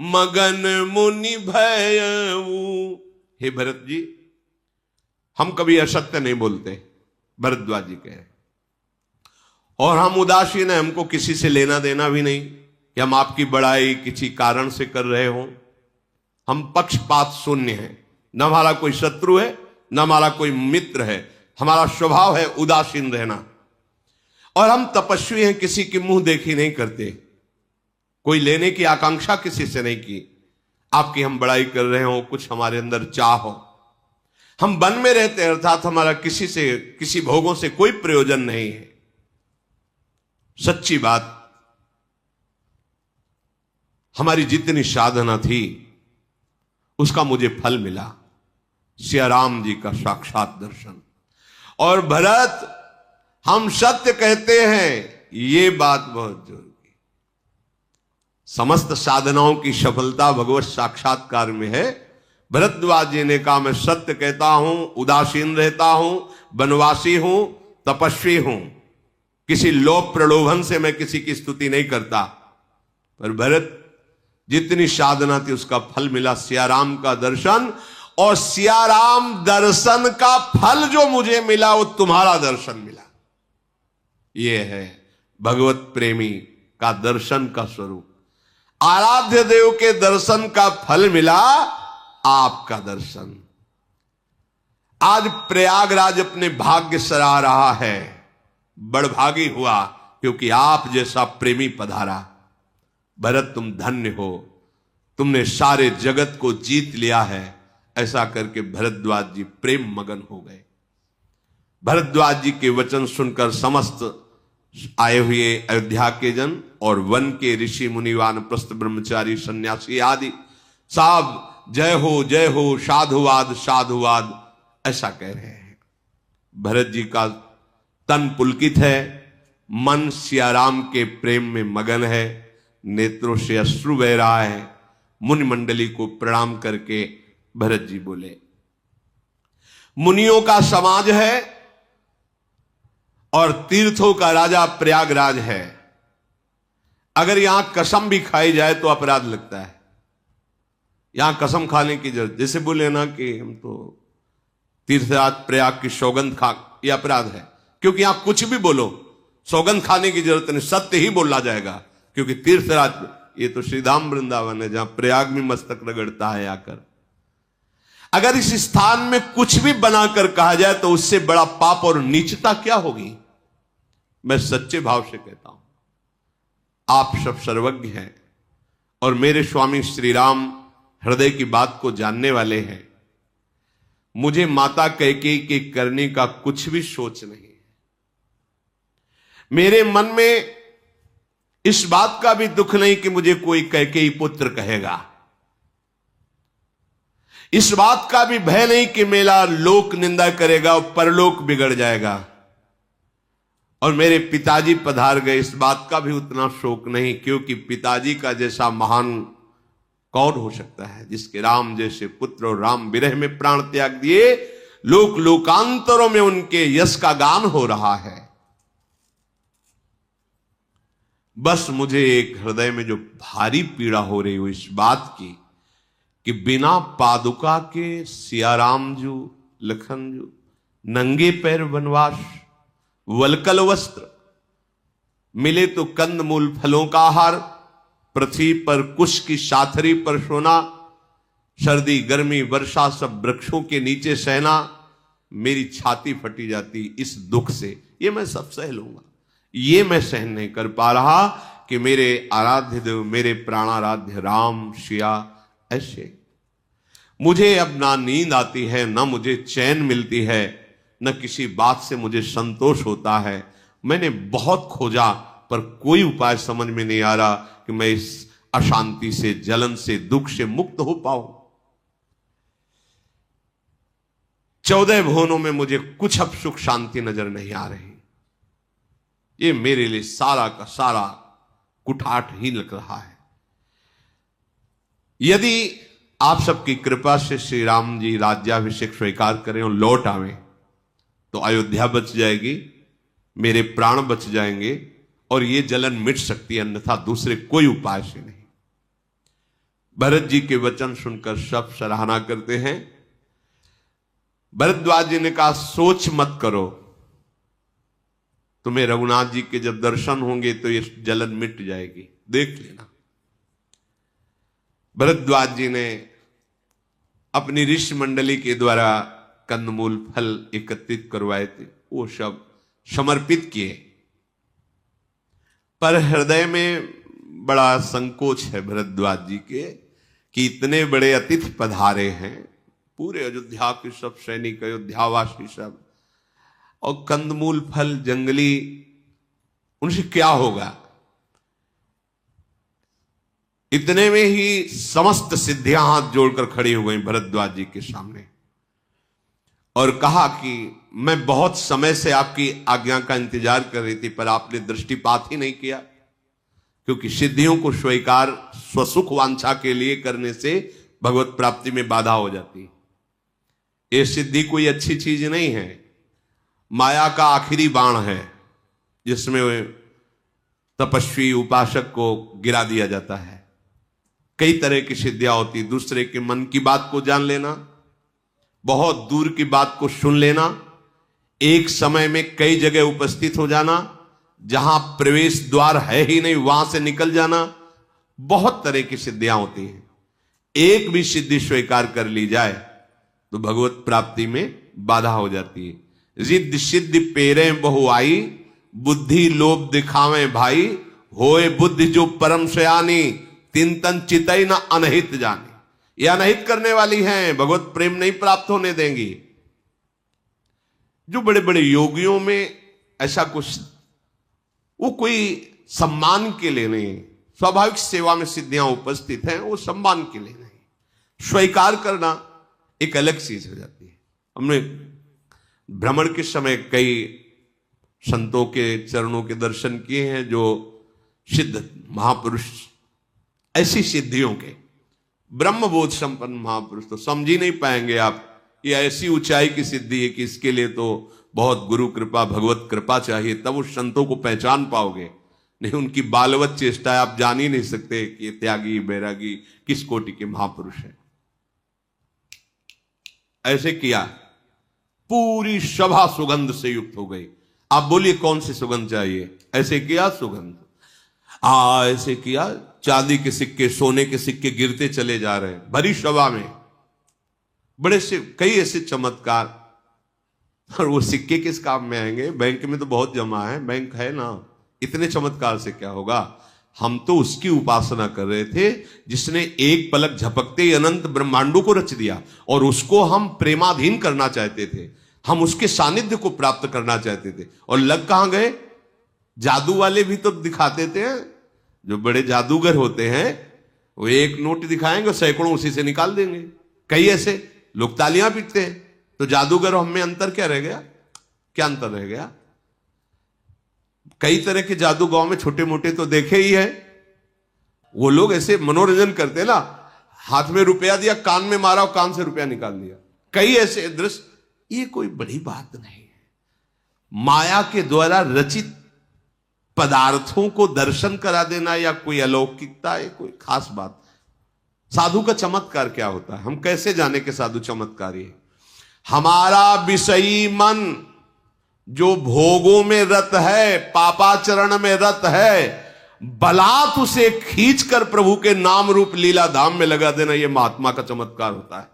S1: मगन मुनि भयऊ। हे भरत जी, हम कभी असत्य नहीं बोलते, भरद्वाज जी कहे, और हम उदासीन हैं, हमको किसी से लेना देना भी नहीं कि हम आपकी बड़ाई किसी कारण से कर रहे हो। हम पक्षपात शून्य हैं, न हमारा कोई शत्रु है न हमारा कोई मित्र है, हमारा स्वभाव है उदासीन रहना। और हम तपस्वी हैं, किसी की मुंह देखी नहीं करते, कोई लेने की आकांक्षा किसी से नहीं की। आपकी हम बड़ाई कर रहे हो, कुछ हमारे अंदर चाह हो, हम वन में रहते हैं, अर्थात हमारा किसी से, किसी भोगों से कोई प्रयोजन नहीं है। सच्ची बात, हमारी जितनी साधना थी उसका मुझे फल मिला, सिया राम जी का साक्षात दर्शन। और भरत, हम सत्य कहते हैं, ये बात बहुत जरूरी। समस्त साधनाओं की सफलता भगवत साक्षात्कार में है। भरद्वाज जी ने कहा, मैं सत्य कहता हूं, उदासीन रहता हूं, वनवासी हूं, तपस्वी हूं, किसी लोभ प्रलोभन से मैं किसी की स्तुति नहीं करता। पर भरत, जितनी साधना थी उसका फल मिला, सियाराम का दर्शन। और सियाराम दर्शन का फल जो मुझे मिला वो तुम्हारा दर्शन मिला। ये है भगवत प्रेमी का दर्शन का स्वरूप। आराध्य देव के दर्शन का फल मिला, आपका दर्शन। आज प्रयागराज अपने भाग्य सराह रहा है, बड़भागी हुआ क्योंकि आप जैसा प्रेमी पधारा। भरत, तुम धन्य हो, तुमने सारे जगत को जीत लिया है। ऐसा करके भरद्वाज जी प्रेम मगन हो गए। भरद्वाज जी के वचन सुनकर समस्त आए हुए अयोध्या के जन और वन के ऋषि मुनि, वानप्रस्थ ब्रह्मचारी, सन्यासी आदि साहब जय हो, साधुवाद साधुवाद ऐसा कह रहे हैं। भरत जी का तन पुलकित है, मन सियाराम के प्रेम में मगन है, नेत्रों से अश्रु बह रहा है। मुनि मंडली को प्रणाम करके भरत जी बोले, मुनियों का समाज है और तीर्थों का राजा प्रयागराज है। अगर यहां कसम भी खाई जाए तो अपराध लगता है। यहां कसम खाने की जरूरत, जैसे बोले ना कि हम तो तीर्थराज प्रयाग की सौगंध खा, यह अपराध है। क्योंकि यहां कुछ भी बोलो, सौगंध खाने की जरूरत नहीं, सत्य ही बोला जाएगा। क्योंकि तीर्थराज, ये तो श्रीधाम वृंदावन है जहां प्रयाग में मस्तक रगड़ता है आकर। अगर इस स्थान में कुछ भी बनाकर कहा जाए तो उससे बड़ा पाप और नीचता क्या होगी। मैं सच्चे भाव से कहता हूं, आप सब सर्वज्ञ हैं और मेरे स्वामी श्री राम हृदय की बात को जानने वाले हैं। मुझे माता कैकेयी के करने का कुछ भी सोच नहीं। मेरे मन में इस बात का भी दुख नहीं कि मुझे कोई कैकेयी पुत्र कहेगा। इस बात का भी भय नहीं कि मेरा लोक निंदा करेगा और परलोक बिगड़ जाएगा। और मेरे पिताजी पधार गए, इस बात का भी उतना शोक नहीं, क्योंकि पिताजी का जैसा महान कौन हो सकता है, जिसके राम जैसे पुत्र और राम विरह में प्राण त्याग दिए, लोक लोकांतरों में उनके यश का गान हो रहा है। बस मुझे एक हृदय में जो भारी पीड़ा हो रही हो इस बात की कि बिना पादुका के सियाराम जू लखन जू नंगे पैर वनवास, वलकल वस्त्र, मिले तो कंद मूल फलों का आहार, पृथ्वी पर कुश की साथरी पर सोना, सर्दी गर्मी वर्षा सब वृक्षों के नीचे सहना। मेरी छाती फटी जाती इस दुख से। ये मैं सब सह लूंगा, ये मैं सहन नहीं कर पा रहा कि मेरे आराध्य देव, मेरे प्राणाराध्य राम सिया ऐसे। मुझे अब ना नींद आती है, ना मुझे चैन मिलती है, न किसी बात से मुझे संतोष होता है। मैंने बहुत खोजा पर कोई उपाय समझ में नहीं आ रहा कि मैं इस अशांति से, जलन से, दुख से मुक्त हो पाऊं। 14 भुवनों में मुझे कुछ अब सुख शांति नजर नहीं आ रही। ये मेरे लिए सारा का सारा कुठाट ही लग रहा है। यदि आप सबकी कृपा से श्री राम जी राज्याभिषेक स्वीकार करें और लौट आवें तो अयोध्या बच जाएगी, मेरे प्राण बच जाएंगे और ये जलन मिट सकती है, अन्यथा दूसरे कोई उपाय से नहीं। भरत जी के वचन सुनकर सब सराहना करते हैं। भरद्वाज जी ने कहा, सोच मत करो, तुम्हें रघुनाथ जी के जब दर्शन होंगे तो ये जलन मिट जाएगी, देख लेना। भरद्वाज जी ने अपनी ऋषि मंडली के द्वारा कंदमूल फल एकत्रित करवाए थे, वो सब समर्पित किए, पर हृदय में बड़ा संकोच है भरद्वाज जी के कि इतने बड़े अतिथि पधारे हैं, पूरे अयोध्या के सब सैनिक, अयोध्यावासी सब, और कंदमूल फल जंगली, उनसे क्या होगा। इतने में ही समस्त सिद्धियां हाथ जोड़कर खड़ी हो गई भरद्वाज जी के सामने और कहा कि मैं बहुत समय से आपकी आज्ञा का इंतजार कर रही थी, पर आपने दृष्टिपात ही नहीं किया, क्योंकि सिद्धियों को स्वीकार स्वसुख वांछा के लिए करने से भगवत प्राप्ति में बाधा हो जाती है। ये सिद्धि कोई अच्छी चीज नहीं है, माया का आखिरी बाण है जिसमें तपस्वी उपासक को गिरा दिया जाता है। कई तरह की सिद्धियां होती, दूसरे के मन की बात को जान लेना, बहुत दूर की बात को सुन लेना, एक समय में कई जगह उपस्थित हो जाना, जहां प्रवेश द्वार है ही नहीं वहां से निकल जाना, बहुत तरह की सिद्धियां होती हैं। एक भी सिद्धि स्वीकार कर ली जाए तो भगवत प्राप्ति में बाधा हो जाती है। रिद्ध सिद्धि पेरे बहु आई, बुद्धि लोभ दिखावे भाई, होए बुद्धि जो परम सयानी, तीन तन चितई न अनहित जानी। ये अनहित करने वाली हैं, भगवत प्रेम नहीं प्राप्त होने देंगी। जो बड़े बड़े योगियों में ऐसा कुछ, वो कोई सम्मान के लिए नहीं, स्वाभाविक सेवा में सिद्धियां उपस्थित हैं, वो सम्मान के लिए नहीं, स्वीकार करना एक अलग चीज हो जाती है। हमने भ्रमण के समय कई संतों के चरणों के दर्शन किए हैं, जो सिद्ध महापुरुष, ऐसी सिद्धियों के ब्रह्मबोध संपन्न महापुरुष, तो समझ ही नहीं पाएंगे आप। ये ऐसी ऊंचाई की सिद्धि है कि इसके लिए तो बहुत गुरु कृपा, भगवत कृपा चाहिए, तब उस संतों को पहचान पाओगे। नहीं, उनकी बालवत चेष्टा आप जान ही नहीं सकते कि त्यागी बैरागी किस कोटि के महापुरुष है। ऐसे किया, पूरी सभा सुगंध से युक्त हो गई। आप बोलिए कौन सी सुगंध चाहिए? ऐसे किया सुगंध, ऐसे किया, चांदी के सिक्के, सोने के सिक्के गिरते चले जा रहे हैं भरी सभा में। बड़े से कई ऐसे चमत्कार। और वो सिक्के किस काम में आएंगे? बैंक में तो बहुत जमा है, बैंक है ना, इतने चमत्कार से क्या होगा? हम तो उसकी उपासना कर रहे थे जिसने एक पलक झपकते ही अनंत ब्रह्मांडों को रच दिया, और उसको हम प्रेमाधीन करना चाहते थे, हम उसके सानिध्य को प्राप्त करना चाहते थे। और लग कहां गए? जादू वाले भी तो दिखाते थे, जो बड़े जादूगर होते हैं वो एक नोट दिखाएंगे और सैकड़ों उसी से निकाल देंगे। कई ऐसे लोग तालियां पीटते हैं। तो जादूगर और हम में अंतर क्या रह गया? क्या अंतर रह गया? कई तरह के जादू गांव में छोटे मोटे तो देखे ही है। वो लोग ऐसे मनोरंजन करते हैं ना, हाथ में रुपया दिया, कान में मारा और कान से रुपया निकाल दिया। कई ऐसे दृश्य। ये कोई बड़ी बात नहीं है। माया के द्वारा रचित पदार्थों को दर्शन करा देना या कोई अलौकिकता है, कोई खास बात। साधु का चमत्कार क्या होता है? हम कैसे जाने के साधु चमत्कारी है? हमारा विषयी मन जो भोगों में रत है, पापाचरण में रत है, बलात् उसे खींचकर प्रभु के नाम रूप लीला धाम में लगा देना, यह महात्मा का चमत्कार होता है।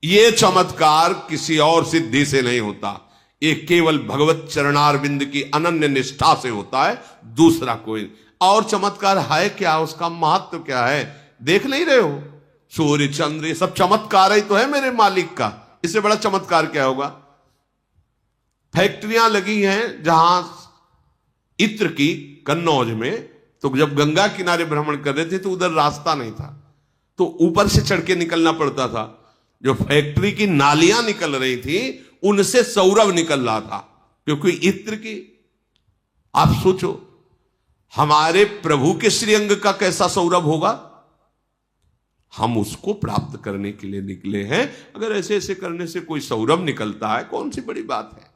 S1: यह चमत्कार किसी और सिद्धि से नहीं होता, ये केवल भगवत चरणारविंद की अनन्य निष्ठा से होता है, दूसरा कोई और चमत्कार है क्या? उसका महत्व क्या है? देख नहीं रहे हो? सूर्य चंद्र ये सब चमत्कार ही तो है मेरे मालिक का, इससे बड़ा चमत्कार क्या होगा? फैक्ट्रियां लगी हैं जहां इत्र की, कन्नौज में, तो जब गंगा किनारे भ्रमण कर रहे थे तो उधर रास्ता नहीं था, तो ऊपर से चढ़ के निकलना पड़ता था। जो फैक्ट्री की नालियां निकल रही थी उनसे सौरभ निकल रहा था, क्योंकि इत्र की। आप सोचो हमारे प्रभु के श्रीअंग का कैसा सौरभ होगा? हम उसको प्राप्त करने के लिए निकले हैं। अगर ऐसे ऐसे करने से कोई सौरभ निकलता है, कौन सी बड़ी बात है?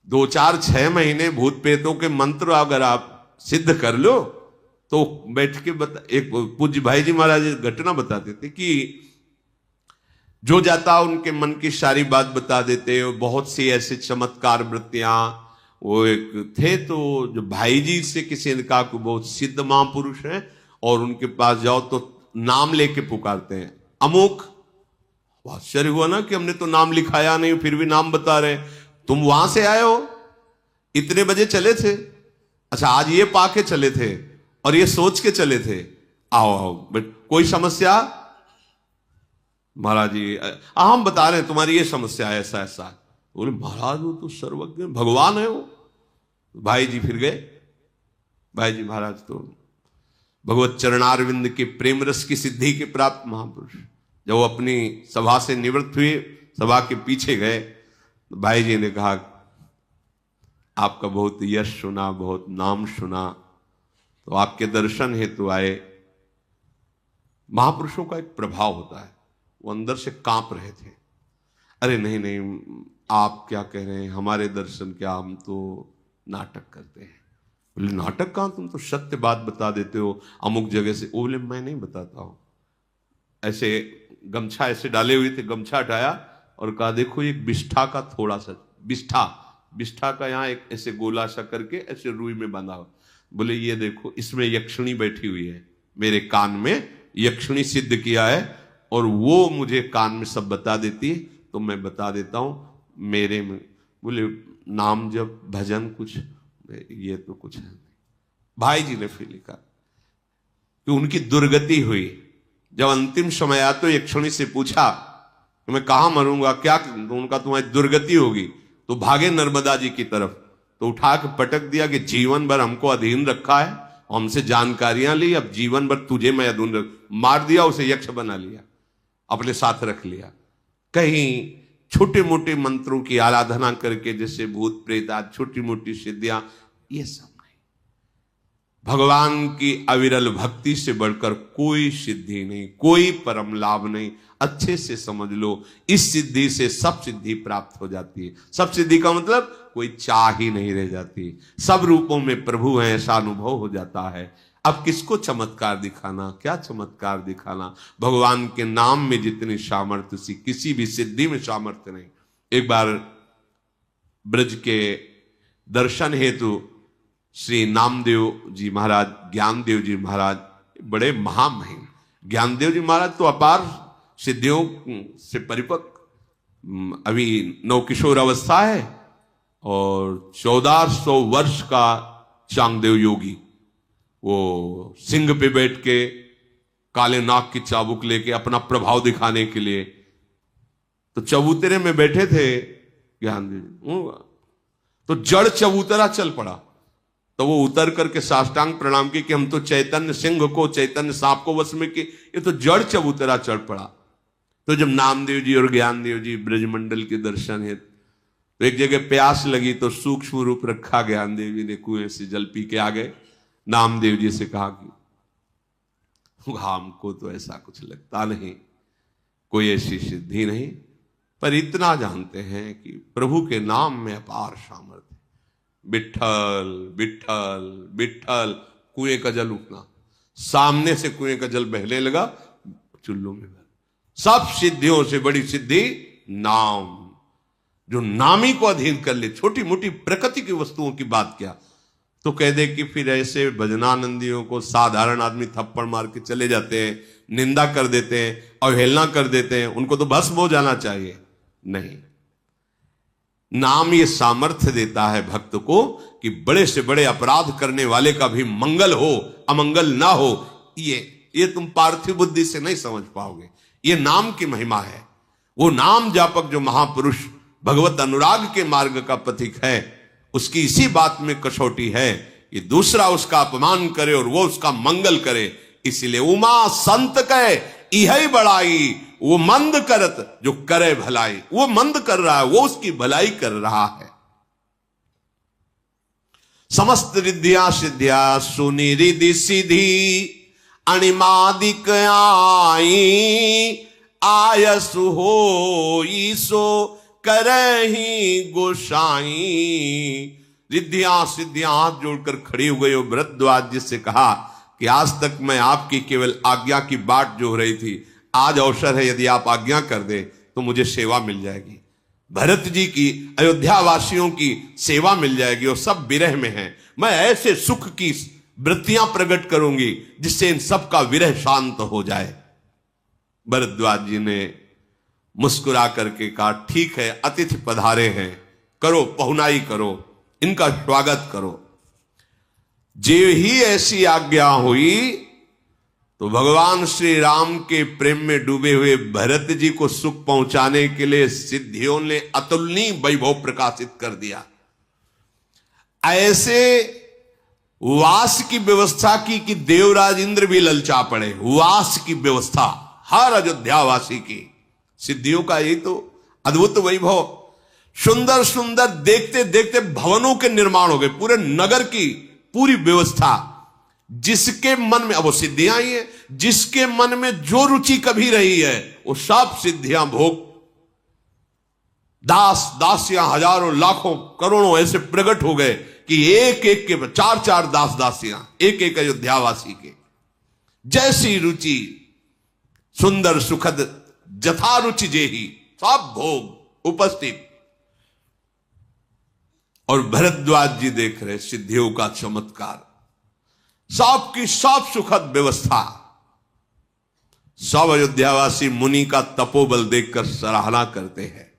S1: 2, 4, 6 महीने भूत प्रेतों के मंत्र अगर आप सिद्ध कर लो तो बैठ के एक पूज्य भाई जी महाराज घटना बताते थे कि जो जाता उनके मन की सारी बात बता देते। और बहुत सी ऐसे चमत्कार वृत्तियां। वो एक थे तो जो भाई जी से किसी ने कहा कि बहुत सिद्ध महापुरुष हैं और उनके पास जाओ तो नाम लेके पुकारते हैं, अमुक। आश्चर्य हुआ ना कि हमने तो नाम लिखाया नहीं, फिर भी नाम बता रहे। तुम वहां से आए हो, इतने बजे चले थे, अच्छा आज ये पाके चले थे और ये सोच के चले थे, आओ आओ बट कोई समस्या? महाराज जी हम बता रहे हैं तुम्हारी ये समस्या है, ऐसा ऐसा। बोले महाराज वो तो सर्वज्ञ भगवान है वो। भाई जी फिर गए। भाई जी महाराज तो भगवत चरणारविंद के प्रेम रस की सिद्धि के प्राप्त महापुरुष। जब वो अपनी सभा से निवृत्त हुए, सभा के पीछे गए, तो भाई जी ने कहा आपका बहुत यश सुना, बहुत नाम सुना, तो आपके दर्शन हेतु आए। महापुरुषों का एक प्रभाव होता है, वो अंदर से कांप रहे थे। अरे नहीं नहीं आप क्या कह रहे हैं, हमारे दर्शन क्या, हम तो नाटक करते हैं। बोले नाटक कहां, तुम तो सत्य बात बता देते हो अमुक जगह से। बोले मैं नहीं बताता हूं। ऐसे गमछा ऐसे डाले हुए थे, गमछा हटाया और कहा देखो एक बिष्ठा का थोड़ा सा, बिष्ठा का यहाँ एक ऐसे गोला सा करके ऐसे रुई में बंधा हुआ। बोले ये देखो इसमें यक्षिणी बैठी हुई है, मेरे कान में यक्षिणी सिद्ध किया है और वो मुझे कान में सब बता देती है, तो मैं बता देता हूं मेरे में। बोले नाम जब भजन कुछ, ये तो कुछ है नहीं। भाई जी ने फिर लिखा कि उनकी दुर्गति हुई। जब अंतिम समय आया तो यक्षिणी से पूछा कि मैं कहां मरूंगा, क्या? तो उनका तुम्हारी दुर्गति होगी। तो भागे नर्मदा जी की तरफ, तो उठा के पटक दिया कि जीवन भर हमको अधीन रखा है, हमसे जानकारियां ली, अब जीवन भर तुझे मैं अधीन रख। मार दिया उसे, यक्ष बना लिया, अपने साथ रख लिया। कहीं छोटे मोटे मंत्रों की आराधना करके जैसे भूत प्रेत आज छोटी मोटी सिद्धियां, ये सब नहीं। भगवान की अविरल भक्ति से बढ़कर कोई सिद्धि नहीं, कोई परम लाभ नहीं। अच्छे से समझ लो, इस सिद्धि से सब सिद्धि प्राप्त हो जाती है। सब सिद्धि का मतलब कोई चाह ही नहीं रह जाती, सब रूपों में प्रभु है ऐसा अनुभव हो जाता है। अब किसको चमत्कार दिखाना, क्या चमत्कार दिखाना? भगवान के नाम में जितनी सामर्थ्य सी किसी भी सिद्धि में सामर्थ्य नहीं। एक बार ब्रज के दर्शन हेतु श्री नामदेव जी महाराज, ज्ञानदेव जी महाराज, बड़े महामहिम ज्ञानदेव जी महाराज तो अपार सिद्धियों से परिपक्व, अभी नवकिशोर अवस्था है, और 1400 वर्ष का चांगदेव योगी, वो सिंह पे बैठ के काले नाग की चाबुक लेके अपना प्रभाव दिखाने के लिए तो चबूतरे में बैठे थे ज्ञानदेव, तो जड़ चबूतरा चल पड़ा। तो वो उतर करके साष्टांग प्रणाम की कि हम तो चैतन्य सिंह को, चैतन्य सांप को वश में कि ये तो जड़ चबूतरा चढ़ पड़ा। तो जब नामदेव जी और ज्ञानदेव जी ब्रजमंडल के दर्शन है, तो एक जगह प्यास लगी तो सूक्ष्म रूप रखा, ज्ञानदेव जी ने कुएं से जल पी के आ गए। नामदेव जी से कहा कि हमको तो ऐसा कुछ लगता नहीं, कोई ऐसी सिद्धि नहीं, पर इतना जानते हैं कि प्रभु के नाम में अपार सामर्थ्य। विठ्ठल विठ्ठल विठ्ठल, कुएं का जल उठना, सामने से कुएं का जल बहने लगा, चुल्लू में बह। सब सिद्धियों से बड़ी सिद्धि नाम, जो नामी को अधीन कर ले। छोटी मोटी प्रकृति की वस्तुओं की बात क्या, तो कह दे कि फिर ऐसे भजनानंदियों को साधारण आदमी थप्पड़ मार के चले जाते हैं, निंदा कर देते हैं, अवहेलना कर देते हैं, उनको तो भस्म हो जाना चाहिए। नहीं, नाम ये सामर्थ्य देता है भक्त को कि बड़े से बड़े अपराध करने वाले का भी मंगल हो, अमंगल ना हो। ये तुम पार्थिव बुद्धि से नहीं समझ पाओगे। ये नाम की महिमा है। वो नाम जापक जो महापुरुष भगवत अनुराग के मार्ग का पथिक है, उसकी इसी बात में कसौटी है कि दूसरा उसका अपमान करे और वो उसका मंगल करे। इसलिए उमा संत कहे इह बड़ाई, वो मंद करत जो करे भलाई। वो मंद कर रहा है, वो उसकी भलाई कर रहा है। समस्त रिद्धिया सिद्धिया सुनि रिधि सीधी, अणिमादिक आई आयसु हो ईसो करही गोसाई। रिद्धियां सिद्धियां हाथ जोड़कर खड़ी हो गई और भरद्वाज जी से कहा कि आज तक मैं आपकी केवल आज्ञा की बाट जो हो रही थी, आज अवसर है, यदि आप आज्ञा कर दे तो मुझे सेवा मिल जाएगी। भरत जी की, अयोध्या वासियों की सेवा मिल जाएगी, और सब विरह में हैं। मैं ऐसे सुख की वृत्तियां प्रकट करूंगी जिससे इन सब का विरह शांत हो जाए। भरद्वाज जी ने मुस्कुरा करके कहा, ठीक है, अतिथि पधारे हैं, करो पहुनाई करो, इनका स्वागत करो। जे ही ऐसी आज्ञा हुई तो भगवान श्री राम के प्रेम में डूबे हुए भरत जी को सुख पहुंचाने के लिए सिद्धियों ने अतुलनीय वैभव प्रकाशित कर दिया। ऐसे वास की व्यवस्था की कि देवराज इंद्र भी ललचा पड़े। वास की व्यवस्था हर अयोध्यावासी की। सिद्धियों का ये तो अद्भुत वैभव। सुंदर सुंदर देखते देखते भवनों के निर्माण हो गए, पूरे नगर की पूरी व्यवस्था। जिसके मन में, अब वो सिद्धियां ही है, जिसके मन में जो रुचि कभी रही है वो सब सिद्धियां भोग। दास दासियां हजारों लाखों करोड़ों ऐसे प्रकट हो गए कि एक एक के 4-4 दास दासियां एक एक अयोध्यावासी के। जैसी रुचि सुंदर सुखद जथा रुचि जेही, सब भोग उपस्थित। और भरद्वाज जी देख रहे सिद्धियों का चमत्कार, सब की सब सुखद व्यवस्था। सब अयोध्यावासी मुनि का तपोबल देखकर सराहना करते हैं।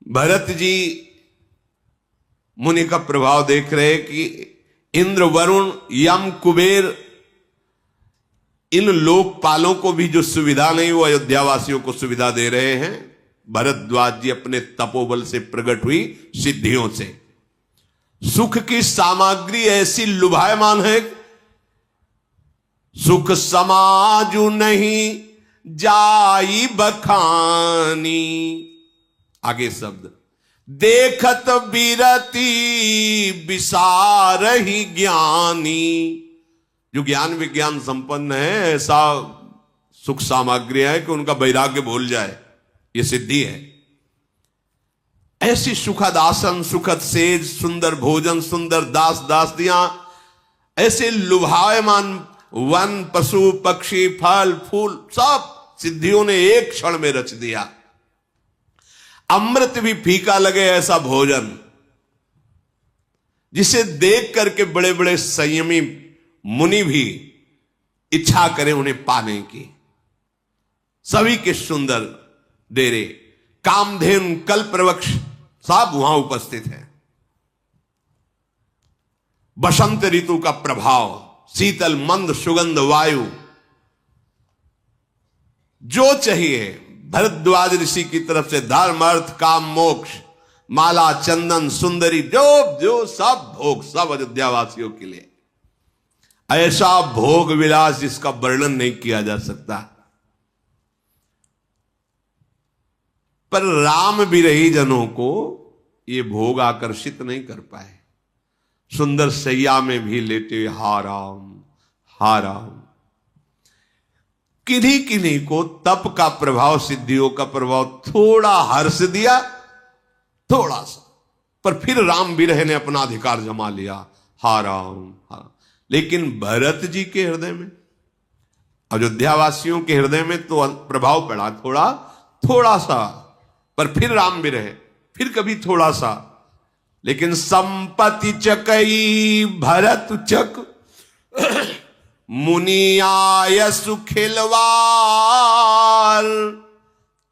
S1: भरत जी मुनि का प्रभाव देख रहे कि इंद्र वरुण यम कुबेर इन लोकपालों को भी जो सुविधा नहीं, वो अयोध्यावासियों को सुविधा दे रहे हैं। भरद्वाज जी अपने तपोबल से प्रकट हुई सिद्धियों से सुख की सामग्री ऐसी लुभायमान है, सुख समाजु नहीं जाई बखानी। आगे शब्द, देखत बिरती विसारहि ज्ञानी। जो ज्ञान विज्ञान संपन्न है, ऐसा सुख सामग्री है कि उनका वैराग्य भूल जाए, ये सिद्धि है। ऐसी सुखद आसन, सुखद सेज, सुंदर भोजन, सुंदर दास दासियां, ऐसे लुभायमान वन, पशु पक्षी, फल फूल, सब सिद्धियों ने एक क्षण में रच दिया। अमृत भी फीका लगे ऐसा भोजन, जिसे देख करके बड़े बड़े संयमी मुनि भी इच्छा करें उन्हें पाने की। सभी के सुंदर डेरे, कामधेनु, कल्पवृक्ष सब वहां उपस्थित है। बसंत ऋतु का प्रभाव, शीतल मंद सुगंध वायु, जो चाहिए भरद्वाज ऋषि की तरफ से धर्म अर्थ काम मोक्ष, माला चंदन सुंदरी, जो सब भोग, सब अयोध्या वासियों के लिए। ऐसा भोग विलास जिसका वर्णन नहीं किया जा सकता। पर राम विरही जनों को ये भोग आकर्षित नहीं कर पाए। सुंदर सैया में भी लेटे हा राम हा राम। किन्हीं किन्हीं को तप का प्रभाव, सिद्धियों का प्रभाव थोड़ा हर्ष दिया, थोड़ा सा, पर फिर राम विरह ने अपना अधिकार जमा लिया, हा राम हा राम। लेकिन भरत जी के हृदय में, अयोध्या वासियों के हृदय में तो प्रभाव पड़ा थोड़ा सा, पर फिर राम विरह, फिर कभी थोड़ा सा। लेकिन संपत्ति चकई भरत चक, मुनि आय सुखिलवार,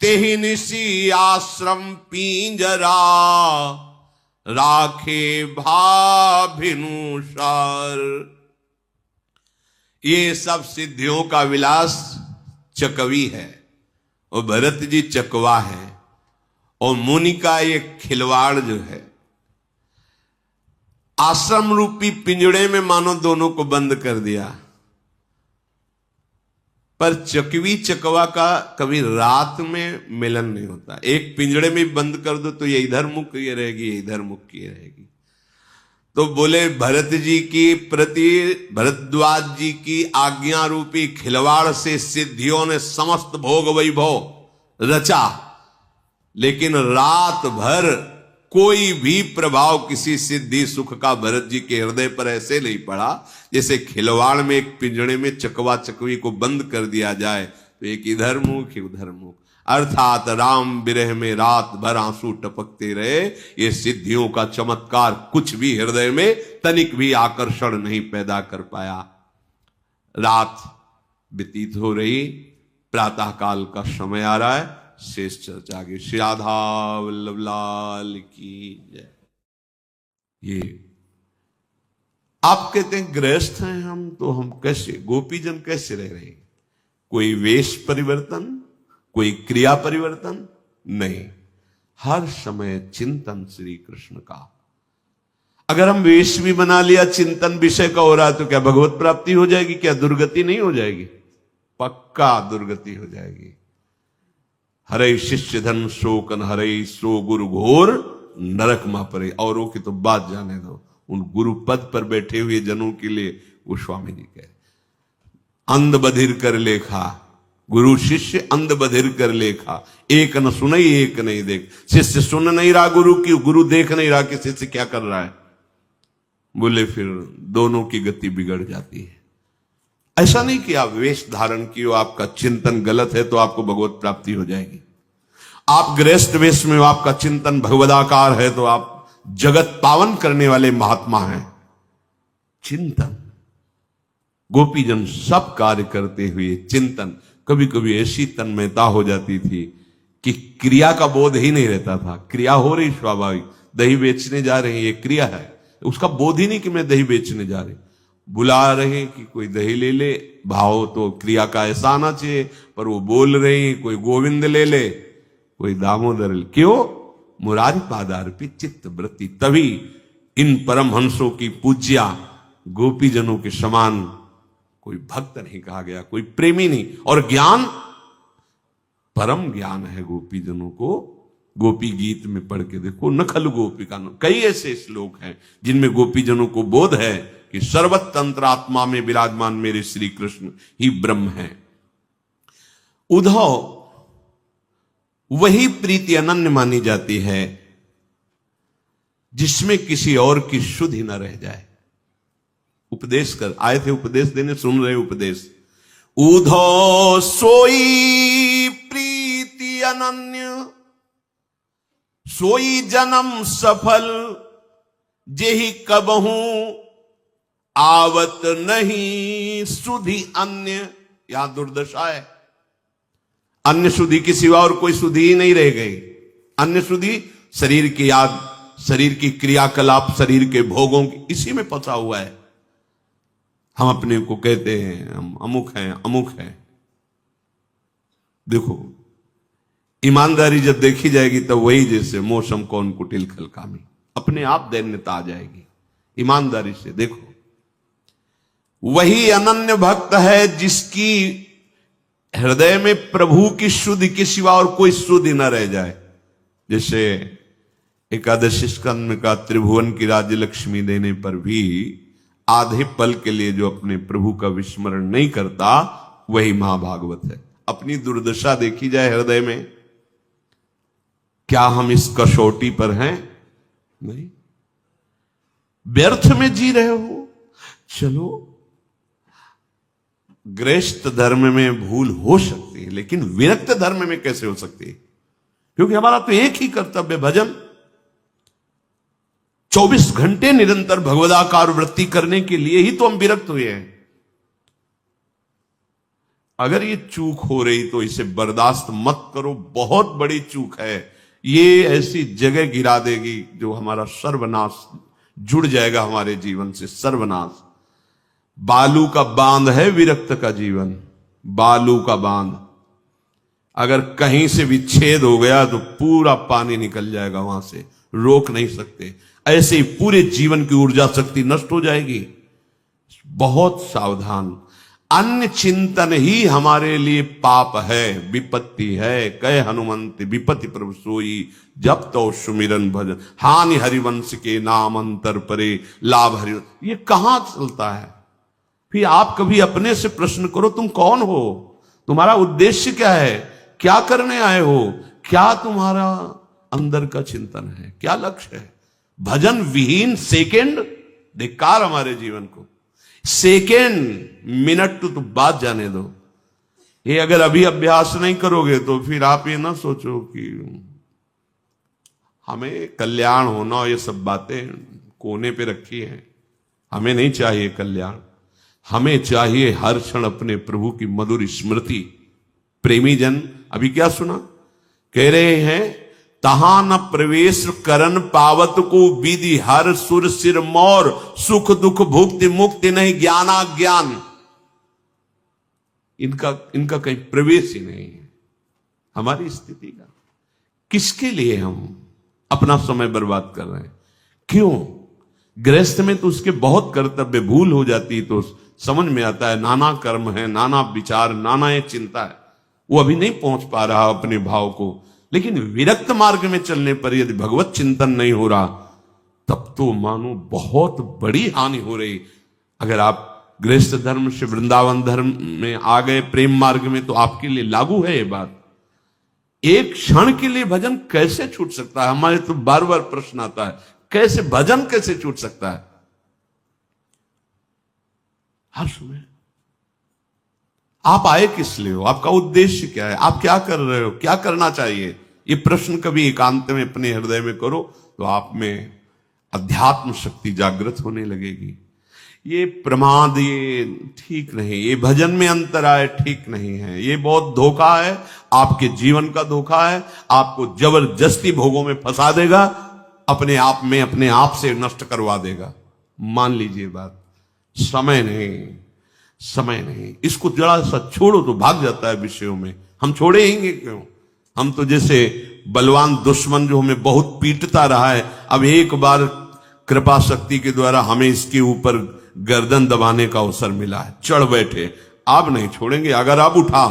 S1: तेहि निसी आश्रम पिंजरा, राखे भाभिनुसार। ये सब सिद्धियों का विलास चकवी है और भरत जी चकवा है, और मुनि का ये खिलवाड़ जो है, आश्रम रूपी पिंजड़े में मानो दोनों को बंद कर दिया। पर चकवी चकवा का कभी रात में मिलन नहीं होता। एक पिंजड़े में बंद कर दो तो ये इधर मुख ये रहेगी, ये इधर मुख ये रहेगी। तो बोले भरत जी की प्रति भरद्वाज जी की आज्ञा रूपी खिलवाड़ से सिद्धियों ने समस्त भोग वैभव रचा, लेकिन रात भर कोई भी प्रभाव किसी सिद्धि सुख का भरत जी के हृदय पर ऐसे नहीं पड़ा जैसे खिलवाड़ में एक पिंजड़े में चकवा चकवी को बंद कर दिया जाए तो एक इधर मुख उधर मुख। अर्थात राम विरह में रात भर आंसू टपकते रहे। ये सिद्धियों का चमत्कार कुछ भी हृदय में तनिक भी आकर्षण नहीं पैदा कर पाया। रात व्यतीत हो रही, प्रातः काल का समय आ रहा है। शेष चर्चा आगे। श्री राधा वल्लभ लाल की जय। ये आप कहते हैं गृहस्थ हैं हम, तो हम कैसे, गोपीजन कैसे रह रहे हैं? कोई वेश परिवर्तन, कोई क्रिया परिवर्तन नहीं, हर समय चिंतन श्री कृष्ण का। अगर हम वेश भी बना लिया, चिंतन विषय का हो रहा है, तो क्या भगवत प्राप्ति हो जाएगी? क्या दुर्गति नहीं हो जाएगी? पक्का दुर्गति हो जाएगी। हरे शिष्य धन शोकन हरे, सो गुरु घोर नरक मा परे। औरों की तो बात जाने दो, उन गुरु पद पर बैठे हुए जनों के लिए गोस्वामी जी कहे, अंध बधिर कर लेखा, गुरु शिष्य अंध बधिर कर लेखा, एक न सुनई एक नहीं देख। शिष्य सुन नहीं रहा गुरु की, गुरु देख नहीं रहा कि शिष्य क्या कर रहा है। बोले फिर दोनों की गति बिगड़ जाती है। ऐसा नहीं कि आप वेश धारण किए, आपका चिंतन गलत है तो आपको भगवत प्राप्ति हो जाएगी। आप गृहस्थ वेश में हो, आपका चिंतन भगवदाकार है तो आप जगत पावन करने वाले महात्मा हैं। चिंतन, गोपीजन सब कार्य करते हुए चिंतन। कभी कभी ऐसी तन्मयता हो जाती थी कि क्रिया का बोध ही नहीं रहता था। क्रिया हो रही स्वाभाविक, दही बेचने जा रहे हैं, ये क्रिया है, उसका बोध ही नहीं कि मैं दही बेचने जा रही। बुला रहे हैं कि कोई दही ले ले, भाव तो क्रिया का ऐसा आना चाहिए, पर वो बोल रहे हैं कोई गोविंद ले ले, कोई दामोदर ले। क्यों? मुरारी पादार्पित चित्त वृत्ति। तभी इन परम हंसों की पूज्या गोपीजनों के समान कोई भक्त नहीं कहा गया, कोई प्रेमी नहीं। और ज्ञान परम ज्ञान है गोपीजनों को। गोपी गीत में पढ़ के देखो, नखल गोपिका, कई ऐसे श्लोक हैं जिनमें गोपीजनों को बोध है कि सर्वतंत्र आत्मा में विराजमान मेरे श्री कृष्ण ही ब्रह्म है। उद्धव वही प्रीति अनन्य मानी जाती है जिसमें किसी और की शुद्धि न रह जाए। उपदेश कर आए थे, उपदेश देने, सुन रहे उपदेश। उद्धव सोई प्रीति अनन्य, सोई जन्म सफल, जेहि कबहू आवत नहीं सुधि अन्य। यहां दुर्दशा है। अन्य शुद्धि के सिवा और कोई शुद्धि ही नहीं रह गई। अन्य शुद्धि शरीर की याद, शरीर की क्रियाकलाप, शरीर के भोगों की, इसी में फंसा हुआ है। हम अपने को कहते हैं हम अमुक हैं, अमुक हैं। देखो ईमानदारी जब देखी जाएगी तब वही जैसे मौसम कौन कुटिल खल कामी, अपने आप दैन्यता आ जाएगी। ईमानदारी से देखो, वही अनन्य भक्त है जिसकी हृदय में प्रभु की शुद्धि के सिवा और कोई शुद्धि न रह जाए। जैसे एकादशी स्कंद में का त्रिभुवन की राज्य लक्ष्मी देने पर भी आधे पल के लिए जो अपने प्रभु का विस्मरण नहीं करता वही महाभागवत है। अपनी दुर्दशा देखी जाए हृदय में, क्या हम इस कसौटी पर हैं? नहीं। व्यर्थ में जी रहे हो। चलो गृहस्थ धर्म में भूल हो सकती है, लेकिन विरक्त धर्म में कैसे हो सकती है? क्योंकि हमारा तो एक ही कर्तव्य भजन। 24 घंटे निरंतर भगवदाकार वृत्ति करने के लिए ही तो हम विरक्त हुए हैं। अगर ये चूक हो रही तो इसे बर्दाश्त मत करो, बहुत बड़ी चूक है। ये ऐसी जगह गिरा देगी जो हमारा सर्वनाश जुड़ जाएगा हमारे जीवन से, सर्वनाश। बालू का बांध है विरक्त का जीवन, बालू का बांध। अगर कहीं से विच्छेद हो गया तो पूरा पानी निकल जाएगा वहां से, रोक नहीं सकते। ऐसे ही पूरे जीवन की ऊर्जा शक्ति नष्ट हो जाएगी। बहुत सावधान। अन्य चिंतन ही हमारे लिए पाप है, विपत्ति है। कह हनुमंत विपत्ति प्रभु सोई, जब तो सुमिरन भजन। हानि हरिवंश के नाम अंतर परे, लाभ हरि। ये कहां चलता है? फिर आप कभी अपने से प्रश्न करो, तुम कौन हो? तुम्हारा उद्देश्य क्या है? क्या करने आए हो? क्या तुम्हारा अंदर का चिंतन है? क्या लक्ष्य है? भजन विहीन सेकेंड धिक्कार हमारे जीवन को। सेकेंड मिनट तो बात जाने दो। ये अगर अभी अभ्यास नहीं करोगे तो फिर आप ये ना सोचो कि हमें कल्याण होना, ये सब बातें कोने पे रखी हैं। हमें नहीं चाहिए कल्याण, हमें चाहिए हर क्षण अपने प्रभु की मधुर स्मृति। प्रेमी जन अभी क्या सुना? कह रहे हैं, तहां न प्रवेश करन पावत को विधि, हर सुर सिर मोर, सुख दुख भुक्ति मुक्ति नहीं ज्ञाना ज्ञान। इनका कहीं प्रवेश ही नहीं है हमारी स्थिति का। किसके लिए हम अपना समय बर्बाद कर रहे हैं? क्यों? गृहस्थ में तो उसके बहुत कर्तव्य, भूल हो जाती तो समझ में आता है, नाना कर्म है, नाना विचार, नाना ये चिंता है। वो अभी नहीं पहुंच पा रहा अपने भाव को। लेकिन विरक्त मार्ग में चलने पर यदि भगवत चिंतन नहीं हो रहा तब तो मानो बहुत बड़ी हानि हो रही। अगर आप गृहस्थ धर्म से वृंदावन धर्म में आ गए, प्रेम मार्ग में, तो आपके लिए लागू है ये बात। एक क्षण के लिए भजन कैसे छूट सकता है? हमारे तो बार बार प्रश्न आता है, कैसे भजन कैसे छूट सकता है? हर समय आप आए किस लिए हो? आपका उद्देश्य क्या है? आप क्या कर रहे हो? क्या करना चाहिए? ये प्रश्न कभी एकांत में अपने हृदय में करो तो आप में अध्यात्म शक्ति जागृत होने लगेगी। ये प्रमाद, ये ठीक नहीं। ये भजन में अंतर आए ठीक नहीं है। ये बहुत धोखा है, आपके जीवन का धोखा है। आपको जबरदस्ती भोगों में फंसा देगा, अपने आप में, अपने आप से नष्ट करवा देगा। मान लीजिए बात। समय नहीं, समय नहीं। इसको जरा सा छोड़ो तो भाग जाता है विषयों में। हम छोड़ेंगे क्यों? हम तो जैसे बलवान दुश्मन जो हमें बहुत पीटता रहा है, अब एक बार कृपा शक्ति के द्वारा हमें इसके ऊपर गर्दन दबाने का अवसर मिला है, चढ़ बैठे। अब नहीं छोड़ेंगे। अगर अब उठा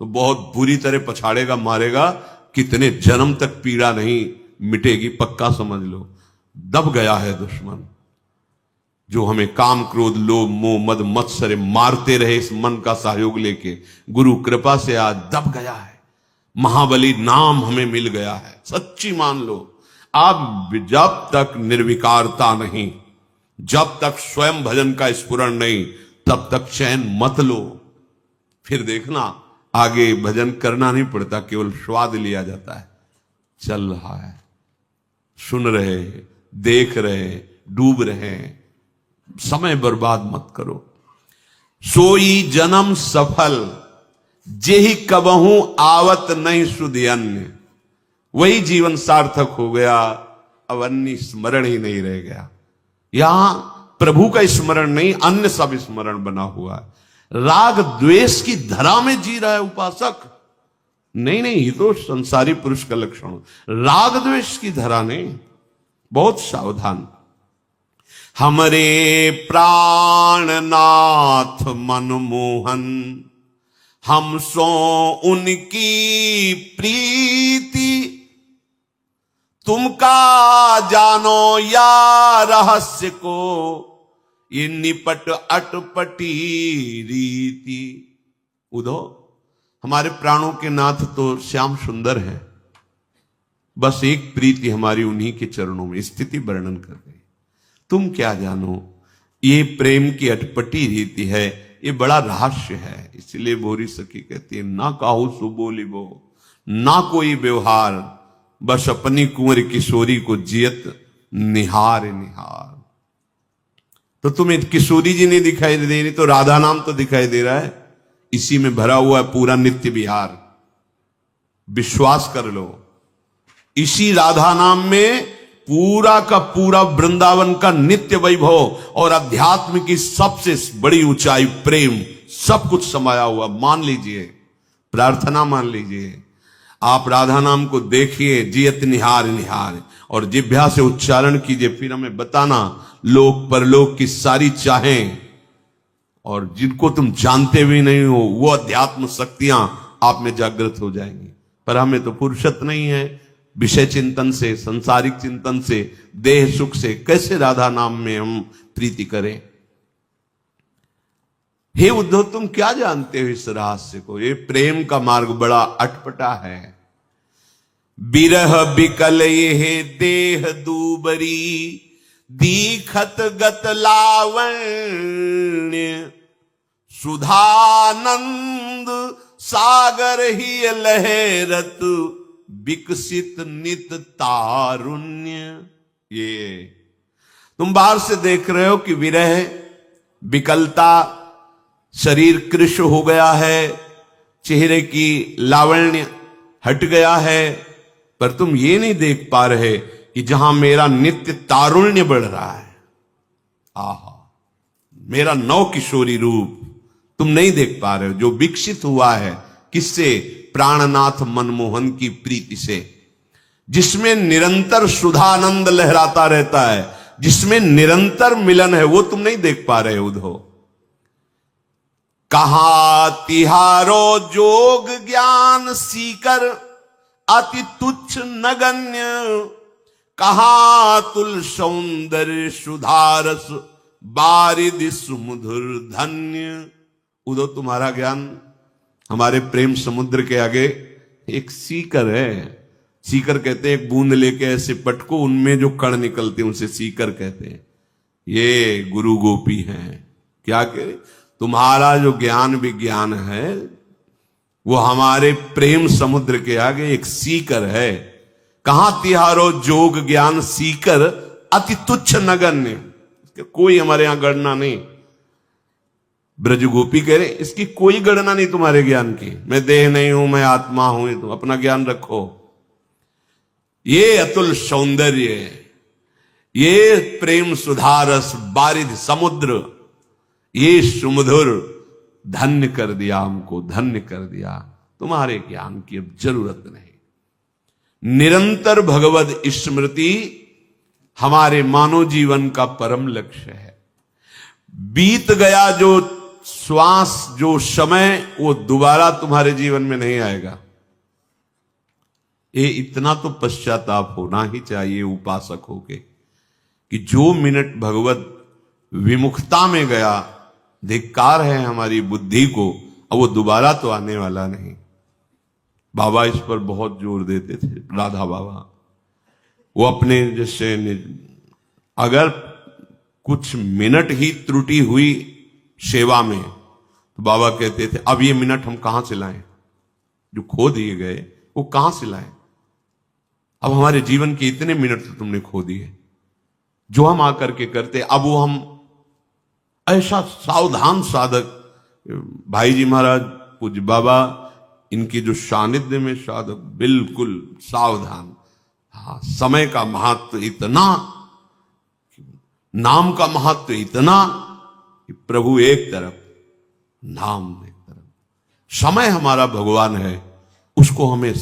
S1: तो बहुत बुरी तरह पछाड़ेगा, मारेगा। कितने जन्म तक पीड़ा नहीं मिटेगी, पक्का समझ लो। दब गया है दुश्मन जो हमें काम क्रोध लोभ मोह मद मत्सर मारते रहे। इस मन का सहयोग लेके गुरु कृपा से आज दब गया है। महाबली नाम हमें मिल गया है, सच्ची मान लो। अब जब तक निर्विकारता नहीं, जब तक स्वयं भजन का स्फुरण नहीं, तब तक चैन मत लो। फिर देखना आगे भजन करना नहीं पड़ता, केवल स्वाद लिया जाता है। चल रहा है, सुन रहे, देख रहे, डूब रहे। समय बर्बाद मत करो। सोई जन्म सफल, जेहि कबहू आवत नहीं सुध अन्य, वही जीवन सार्थक हो गया, अब अन्य स्मरण ही नहीं रह गया। यहां प्रभु का स्मरण नहीं, अन्य सब स्मरण बना हुआ है। राग द्वेष की धरा में जी रहा है उपासक। नहीं नहीं, ये तो संसारी पुरुष का लक्षण। राग द्वेष की धरा नहीं, बहुत सावधान। हमरे प्राणनाथ मनमोहन, हम सो उनकी प्रीति, तुम का जानो या रहस्य को, ये निपट अटपटी रीति। उधो हमारे प्राणों के नाथ तो श्याम सुंदर है, बस एक प्रीति हमारी उन्हीं के चरणों में, स्थिति वर्णन कर रही। तुम क्या जानो, ये प्रेम की अटपटी रीति है, ये बड़ा रहस्य है। इसलिए बोरी सखी कहती है, ना काहू सो बोली बो, ना कोई व्यवहार, बस अपनी कुंवर किशोरी को जियत निहार निहार। तो तुम्हें किशोरी जी नहीं दिखाई दे रही, तो राधा नाम तो दिखाई दे रहा है। इसी में भरा हुआ है पूरा नित्य विहार। विश्वास कर लो, इसी राधा नाम में पूरा का पूरा वृंदावन का नित्य वैभव और अध्यात्म की सबसे बड़ी ऊंचाई प्रेम, सब कुछ समाया हुआ। मान लीजिए, प्रार्थना मान लीजिए, आप राधा नाम को देखिए, जियत निहार निहार, और जिह्वा से उच्चारण कीजिए। फिर हमें बताना लोक परलोक की सारी चाहें और जिनको तुम जानते भी नहीं हो, वो अध्यात्म शक्तियां आप में जागृत हो जाएंगी। पर हमें तो फुर्सत नहीं है विषय चिंतन से, संसारिक चिंतन से, देह सुख से। कैसे राधा नाम में हम प्रीति करें? हे उद्धव, तुम क्या जानते हो इस रहस्य को? ये प्रेम का मार्ग बड़ा अटपटा है। बिरह बिकल ये देह दूबरी, दीखत गत लावण्य, सुधानंद सागर ही लहरत, विकसित नित तारुण्य। ये तुम बाहर से देख रहे हो कि विरह, विकलता, शरीर कृश हो गया है, चेहरे की लावण्य हट गया है, पर तुम ये नहीं देख पा रहे कि जहां मेरा नित्य तारुण्य बढ़ रहा है, आहा, मेरा नव किशोरी रूप तुम नहीं देख पा रहे हो, जो विकसित हुआ है। किससे? प्राणनाथ मनमोहन की प्रीति से, जिसमें निरंतर सुधानंद लहराता रहता है, जिसमें निरंतर मिलन है, वो तुम नहीं देख पा रहे उद्धव। कहा तिहारो जोग ज्ञान सीकर, अति तुच्छ नगण्य, कहा तुल सौंदर्य सुधारस, बारिद सुमधुर धन्य। उद्धव, तुम्हारा ज्ञान हमारे प्रेम समुद्र के आगे एक सीकर है। सीकर कहते हैं एक बूंद लेके ऐसे पटको, उनमें जो कण निकलते हैं उसे सीकर कहते हैं। ये गुरु गोपी हैं। क्या कह रहे? तुम्हारा जो ज्ञान विज्ञान है वो हमारे प्रेम समुद्र के आगे एक सीकर है। कहां तिहारो जोग ज्ञान सीकर, अति तुच्छ नगण्य, कोई हमारे यहां गणना नहीं। ब्रज गोपी कह रहे इसकी कोई गणना नहीं तुम्हारे ज्ञान की। मैं देह नहीं हूं, मैं आत्मा हूं, तुम अपना ज्ञान रखो। ये अतुल सौंदर्य, ये प्रेम सुधारस बारिध समुद्र, ये सुमधुर धन्य कर दिया हमको, धन्य कर दिया। तुम्हारे ज्ञान की अब जरूरत नहीं। निरंतर भगवद स्मृति हमारे मानव जीवन का परम लक्ष्य है। बीत गया जो श्वास, जो समय, वो दोबारा तुम्हारे जीवन में नहीं आएगा। ये इतना तो पश्चाताप होना ही चाहिए उपासक होके कि जो मिनट भगवत विमुखता में गया, धिक्कार है हमारी बुद्धि को, अब वो दोबारा तो आने वाला नहीं। बाबा इस पर बहुत जोर देते थे, राधा बाबा। वो अपने जैसे अगर कुछ मिनट ही त्रुटि हुई सेवा में, तो बाबा कहते थे अब ये मिनट हम कहां से लाएं? जो खो दिए गए वो कहां से लाएं? अब हमारे जीवन के इतने मिनट तो तुमने खो दिए, जो हम आकर के करते। अब वो हम ऐसा सावधान साधक, भाई जी महाराज पूज्य बाबा इनकी जो सानिध्य में साधक बिल्कुल सावधान। हाँ, समय का महत्व इतना, नाम का महत्व इतना कि प्रभु एक तरफ, नाम एक तरफ। समय हमारा भगवान है, उसको हमें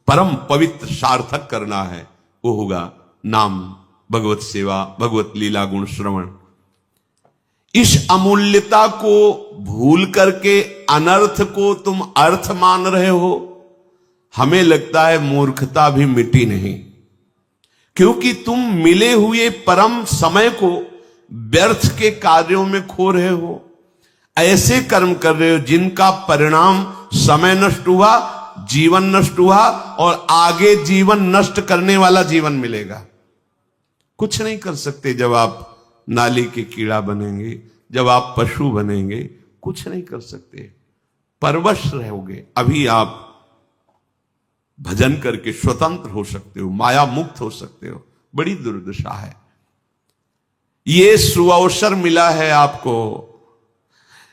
S1: परम पवित्र सार्थक करना है। वो होगा नाम, भगवत सेवा, भगवत लीला गुण श्रवण। इस अमूल्यता को भूल करके अनर्थ को तुम अर्थ मान रहे हो। हमें लगता है मूर्खता भी मिटी नहीं, क्योंकि तुम मिले हुए परम समय को व्यर्थ के कार्यों में खो रहे हो। ऐसे कर्म कर रहे हो जिनका परिणाम समय नष्ट हुआ, जीवन नष्ट हुआ, और आगे जीवन नष्ट करने वाला जीवन मिलेगा। कुछ नहीं कर सकते जब आप नाली के कीड़ा बनेंगे, जब आप पशु बनेंगे, कुछ नहीं कर सकते, परवश रहोगे। अभी आप भजन करके स्वतंत्र हो सकते हो, माया मुक्त हो सकते हो। बड़ी दुर्दशा है। ये सुअवसर मिला है आपको,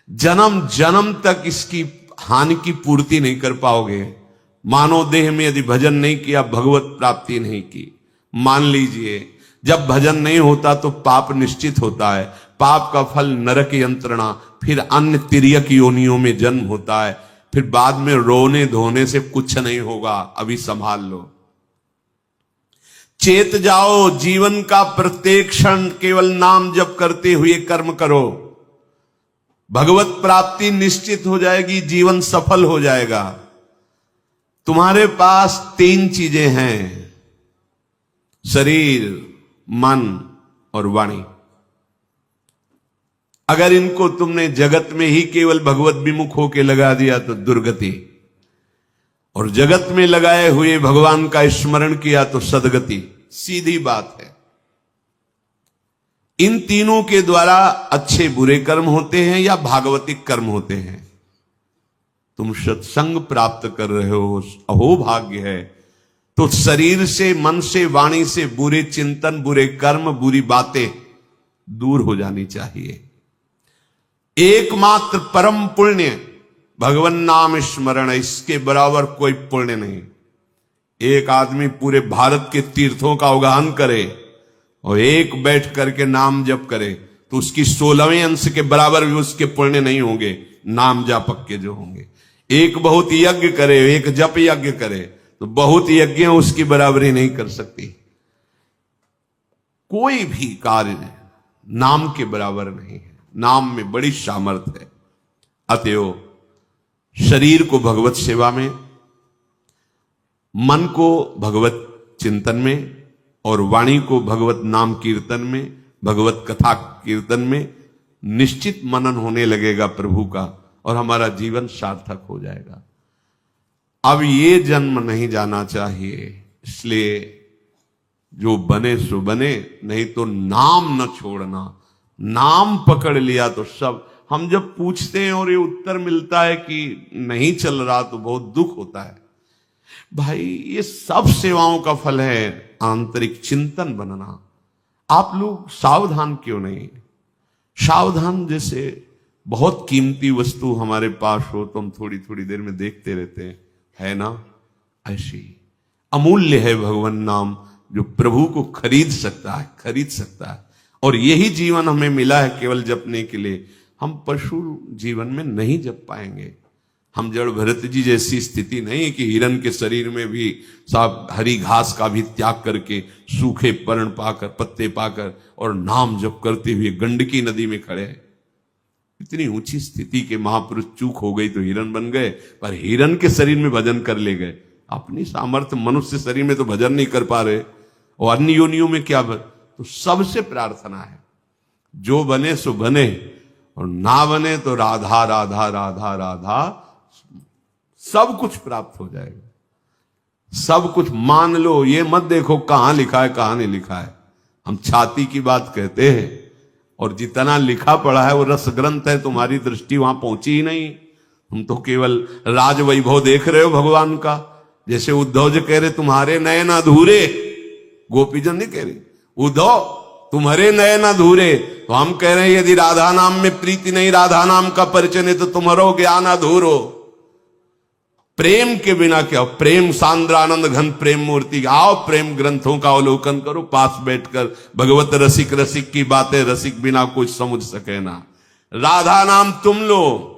S1: जन्म जन्म तक इसकी हानि की पूर्ति नहीं कर पाओगे। मानव देह में यदि भजन नहीं किया, भगवत प्राप्ति नहीं की। मान लीजिए जब भजन नहीं होता तो पाप निश्चित होता है, पाप का फल नरक यंत्रणा, फिर अन्य तिर्यक योनियों में जन्म होता है, फिर बाद में रोने धोने से कुछ नहीं होगा। अभी संभाल लो, चेत जाओ। जीवन का प्रत्येक क्षण केवल नाम जप करते हुए कर्म करो, भगवत प्राप्ति निश्चित हो जाएगी, जीवन सफल हो जाएगा। तुम्हारे पास 3 चीजें हैं, शरीर, मन और वाणी। अगर इनको तुमने जगत में ही केवल भगवत विमुख होके लगा दिया तो दुर्गति, और जगत में लगाए हुए भगवान का स्मरण किया तो सदगति। सीधी बात है। इन तीनों के द्वारा अच्छे बुरे कर्म होते हैं या भागवतिक कर्म होते हैं। तुम सत्संग प्राप्त कर रहे हो, अहो भाग्य है। तो शरीर से, मन से, वाणी से बुरे चिंतन, बुरे कर्म, बुरी बातें दूर हो जानी चाहिए। एकमात्र परम पुण्य भगवान नाम स्मरण, इसके बराबर कोई पुण्य नहीं। एक आदमी पूरे भारत के तीर्थों का अवगाहन करे और एक बैठ करके नाम जप करे तो उसकी 16वें अंश के बराबर भी उसके पुण्य नहीं होंगे, नाम जापक के जो होंगे। एक बहुत यज्ञ करे, एक जप यज्ञ करे, तो बहुत यज्ञ उसकी बराबरी नहीं कर सकती। कोई भी कार्य नाम के बराबर नहीं है। नाम में बड़ी सामर्थ्य है। अतएव शरीर को भगवत सेवा में, मन को भगवत चिंतन में, और वाणी को भगवत नाम कीर्तन में, भगवत कथा कीर्तन में निश्चित मनन होने लगेगा प्रभु का, और हमारा जीवन सार्थक हो जाएगा। अब ये जन्म नहीं जाना चाहिए, इसलिए जो बने सो बने, नहीं तो नाम न छोड़ना। नाम पकड़ लिया तो सब। हम जब पूछते हैं और ये उत्तर मिलता है कि नहीं चल रहा, तो बहुत दुख होता है। भाई, ये सब सेवाओं का फल है आंतरिक चिंतन बनना। आप लोग सावधान क्यों नहीं? सावधान जैसे बहुत कीमती वस्तु हमारे पास हो तो हम थोड़ी थोड़ी देर में देखते रहते हैं, है ना? ऐसी अमूल्य है भगवान नाम, जो प्रभु को खरीद सकता है, खरीद सकता है। और यही जीवन हमें मिला है केवल जपने के लिए। हम पशु जीवन में नहीं जप पाएंगे। हम जड़ भरत जी जैसी स्थिति नहीं कि हिरण के शरीर में भी साहब हरी घास का भी त्याग करके, सूखे पर्ण पाकर, पत्ते पाकर और नाम जप करते हुए गंडकी नदी में खड़े हैं। इतनी ऊंची स्थिति के महापुरुष चूक हो गई तो हिरण बन गए, पर हिरण के शरीर में भजन कर ले गए। अपनी सामर्थ्य मनुष्य शरीर में तो भजन नहीं कर पा रहे, और अन्य योनियों में क्या तो सबसे प्रार्थना है, जो बने सो बने, और ना बने तो राधा राधा राधा राधा, सब कुछ प्राप्त हो जाएगा। सब कुछ मान लो, ये मत देखो कहां लिखा है कहां नहीं लिखा है। हम छाती की बात कहते हैं, और जितना लिखा पड़ा है वो रस ग्रंथ है, तुम्हारी दृष्टि वहां पहुंची ही नहीं। तुम तो केवल राज वैभव देख रहे हो भगवान का। जैसे उद्धव जी कह रहे तुम्हारे नयन अधूरे, गोपीजन नहीं कह रहे उद्धव तुम्हारे नयन अधूरे, तो हम कह रहे हैं यदि राधा नाम में प्रीति नहीं, राधा नाम का परिचय नहीं, तो तुम्हारो ज्ञान अधूरो। प्रेम के बिना क्या? प्रेम सांद्रानंद घन प्रेम मूर्ति, आओ प्रेम ग्रंथों का अवलोकन करो पास बैठकर। भगवत रसिक रसिक की बातें रसिक बिना कुछ समझ सके ना। राधा नाम तुम लो,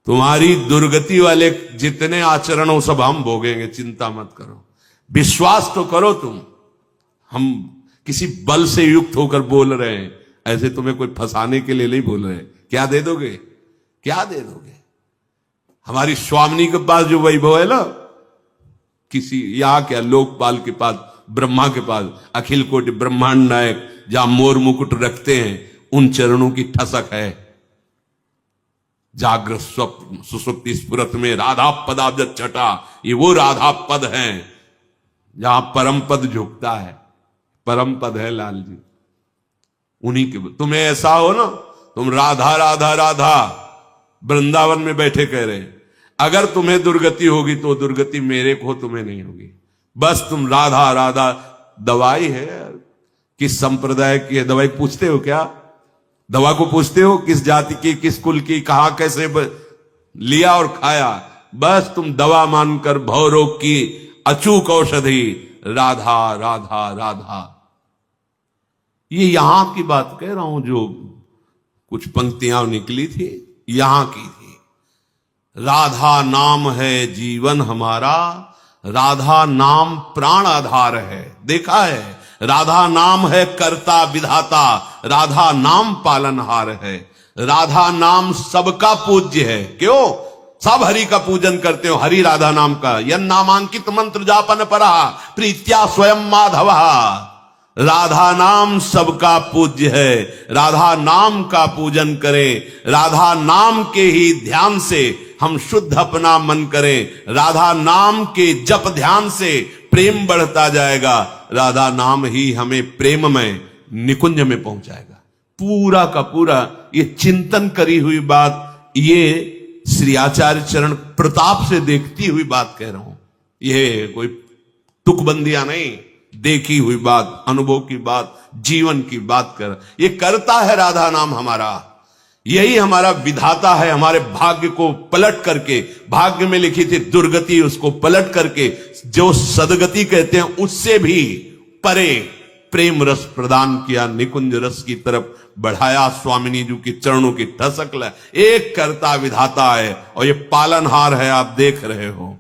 S1: तुम्हारी दुर्गति वाले जितने आचरण हो सब हम भोगेंगे, चिंता मत करो। विश्वास तो करो तुम, हम किसी बल से युक्त होकर बोल रहे हैं, ऐसे तुम्हें कोई फंसाने के लिए नहीं बोल रहे। क्या दे दोगे? क्या दे दोगे? हमारी स्वामिनी के पास जो वैभव है ना, किसी यहां क्या लोकपाल के पास, ब्रह्मा के पास, अखिल कोटि ब्रह्मांड नायक जहां मोर मुकुट रखते हैं, उन चरणों की ठसक है। जागृत स्वप्न सुसुप्ति स्फुरत में राधा पदाब्ज छटा, ये वो राधा पद है जहां परम पद झुकता है। परम पद है लाल जी, उन्हीं के। तुम्हें ऐसा हो ना, तुम राधा राधा राधा वृंदावन में बैठे कह रहे हैं, अगर तुम्हें दुर्गति होगी तो दुर्गति मेरे को, तुम्हें नहीं होगी। बस तुम राधा राधा, दवाई है यार। किस संप्रदाय की है दवाई पूछते हो क्या? दवा को पूछते हो किस जाति की, किस कुल की, कहां कैसे लिया और खाया? बस तुम दवा मानकर भव रोग की अचूक औषधि राधा राधा राधा। ये यहां की बात कह रहा हूं, जो कुछ पंक्तियां निकली थी यहां की थी। राधा नाम है जीवन हमारा, राधा नाम प्राण आधार है। देखा है, राधा नाम है कर्ता विधाता, राधा नाम पालनहार है। राधा नाम सबका पूज्य है। क्यों? सब हरि का पूजन करते हो, हरि राधा नाम का। यन नामांकित मंत्र जापन परा प्रीत्या स्वयं माधव। राधा नाम सबका पूज्य है, राधा नाम का पूजन करें। राधा नाम के ही ध्यान से हम शुद्ध अपना मन करें। राधा नाम के जप ध्यान से प्रेम बढ़ता जाएगा। राधा नाम ही हमें प्रेम में निकुंज में पहुंचाएगा। पूरा का पूरा ये चिंतन करी हुई बात, ये श्री आचार्य चरण प्रताप से देखती हुई बात कह रहा हूं। ये कोई तुकबंदियां नहीं, देखी हुई बात, अनुभव की बात, जीवन की बात कर। ये करता है राधा नाम हमारा, यही हमारा विधाता है। हमारे भाग्य को पलट करके, भाग्य में लिखी थी दुर्गति, उसको पलट करके जो सदगति कहते हैं उससे भी परे प्रेम रस प्रदान किया, निकुंज रस की तरफ बढ़ाया। स्वामिनी जी की चरणों की ठसक ल एक करता विधाता है और ये पालनहार है। आप देख रहे हो,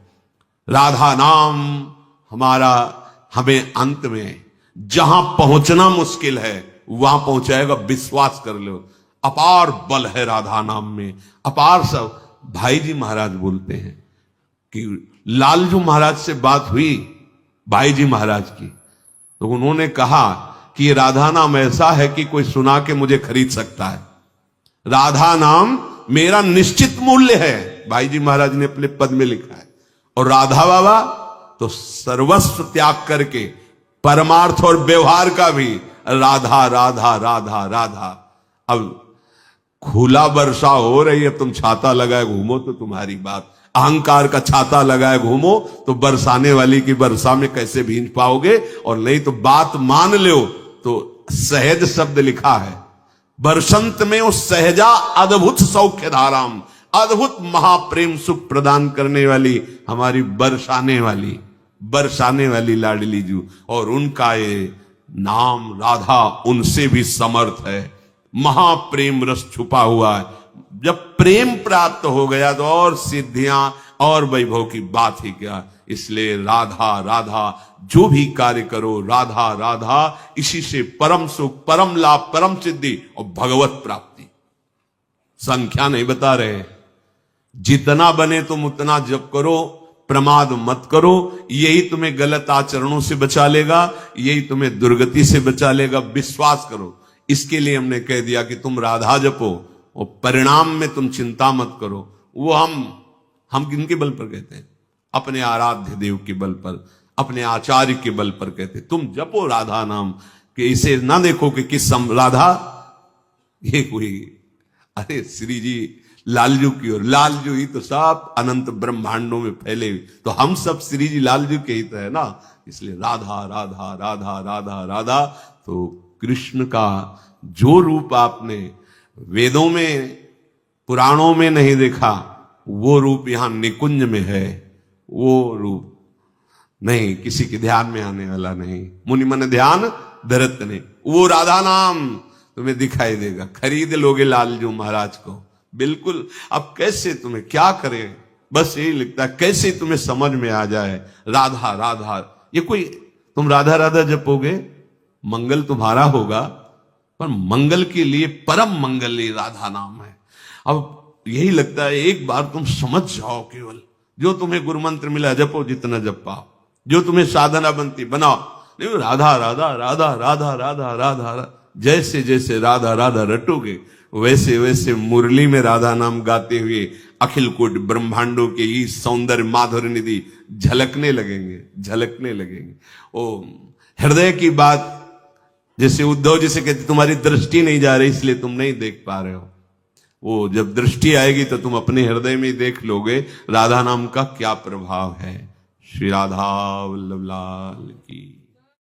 S1: राधा नाम हमारा हमें अंत में जहां पहुंचना मुश्किल है वहां पहुंचाएगा, विश्वास कर लो। अपार बल है राधा नाम में, अपार। सब भाई जी महाराज बोलते हैं कि लालजू महाराज से बात हुई भाई जी महाराज की, तो उन्होंने कहा कि ये राधा नाम ऐसा है कि कोई सुना के मुझे खरीद सकता है। राधा नाम मेरा निश्चित मूल्य है, भाई जी महाराज ने अपने पद में लिखा है। और राधा बाबा तो सर्वस्व त्याग करके परमार्थ और व्यवहार का भी राधा राधा राधा राधा। अब खुला वर्षा हो रही है, तुम छाता लगाए घूमो तो तुम्हारी बात। अहंकार का छाता लगाए घूमो तो बरसाने वाली की वर्षा में कैसे भींज पाओगे? और नहीं तो बात मान लो तो सहज शब्द लिखा है, बरसंत में उस सहजा अद्भुत सौख्य धाराम, अद्भुत महाप्रेम सुख प्रदान करने वाली हमारी बरसाने वाली लाडली जू। और उनका ये नाम राधा उनसे भी समर्थ है। महाप्रेम रस छुपा हुआ है। जब प्रेम प्राप्त हो गया तो और सिद्धियां और वैभव की बात ही क्या। इसलिए राधा राधा, जो भी कार्य करो राधा राधा, इसी से परम सुख, परम लाभ, परम सिद्धि और भगवत प्राप्ति। संख्या नहीं बता रहे, जितना बने तुम उतना जप करो, प्रमाद मत करो। यही तुम्हें गलत आचरणों से बचा लेगा, यही तुम्हें दुर्गति से बचा लेगा। विश्वास करो। इसके लिए हमने कह दिया कि तुम राधा जपो और परिणाम में तुम चिंता मत करो। वो हम किनके बल पर कहते हैं? अपने आराध्य देव के बल पर, अपने आचार्य के बल पर कहते। तुम जपो राधा नाम, कि इसे ना देखो कि किस राधा ये कोई, अरे श्री जी लालजू की ओर, लालजू ही तो सब अनंत ब्रह्मांडों में फैले, तो हम सब श्री जी लालजू के ही तो है ना। इसलिए राधा राधा राधा राधा राधा। तो कृष्ण का जो रूप आपने वेदों में, पुराणों में नहीं देखा, वो रूप यहां निकुंज में है, वो रूप नहीं, किसी के ध्यान में आने वाला नहीं। मुनि मन ध्यान धरत ने, वो राधा नाम तुम्हें दिखाई देगा। खरीद लोगे लालजू महाराज को, बिल्कुल। अब कैसे तुम्हें क्या करें, बस यही लिखता है कैसे तुम्हें समझ में आ जाए राधा राधा। ये कोई तुम राधा राधा जपोगे, मंगल तुम्हारा होगा, पर मंगल के लिए परम मंगल ये राधा नाम है। अब यही लगता है एक बार तुम समझ जाओ, केवल जो तुम्हें गुरु मंत्र मिला जपो, जितना जप पाओ, जो तुम्हें साधना बनती बनाओ। नहीं, राधा राधा राधा राधा राधा राधा, जैसे जैसे राधा राधा रटोगे वैसे वैसे मुरली में राधा नाम गाते हुए अखिल कोट ब्रह्मांडों के इस सौंदर्य माधुर्य निधि झलकने लगेंगे, झलकने लगेंगे। ओ हृदय की बात, जैसे उद्धव जी से कहते तुम्हारी दृष्टि नहीं जा रही इसलिए तुम नहीं देख पा रहे हो, वो जब दृष्टि आएगी तो तुम अपने हृदय में देख लोगे राधा नाम का क्या प्रभाव है। श्री राधा वल्लभ लाल की।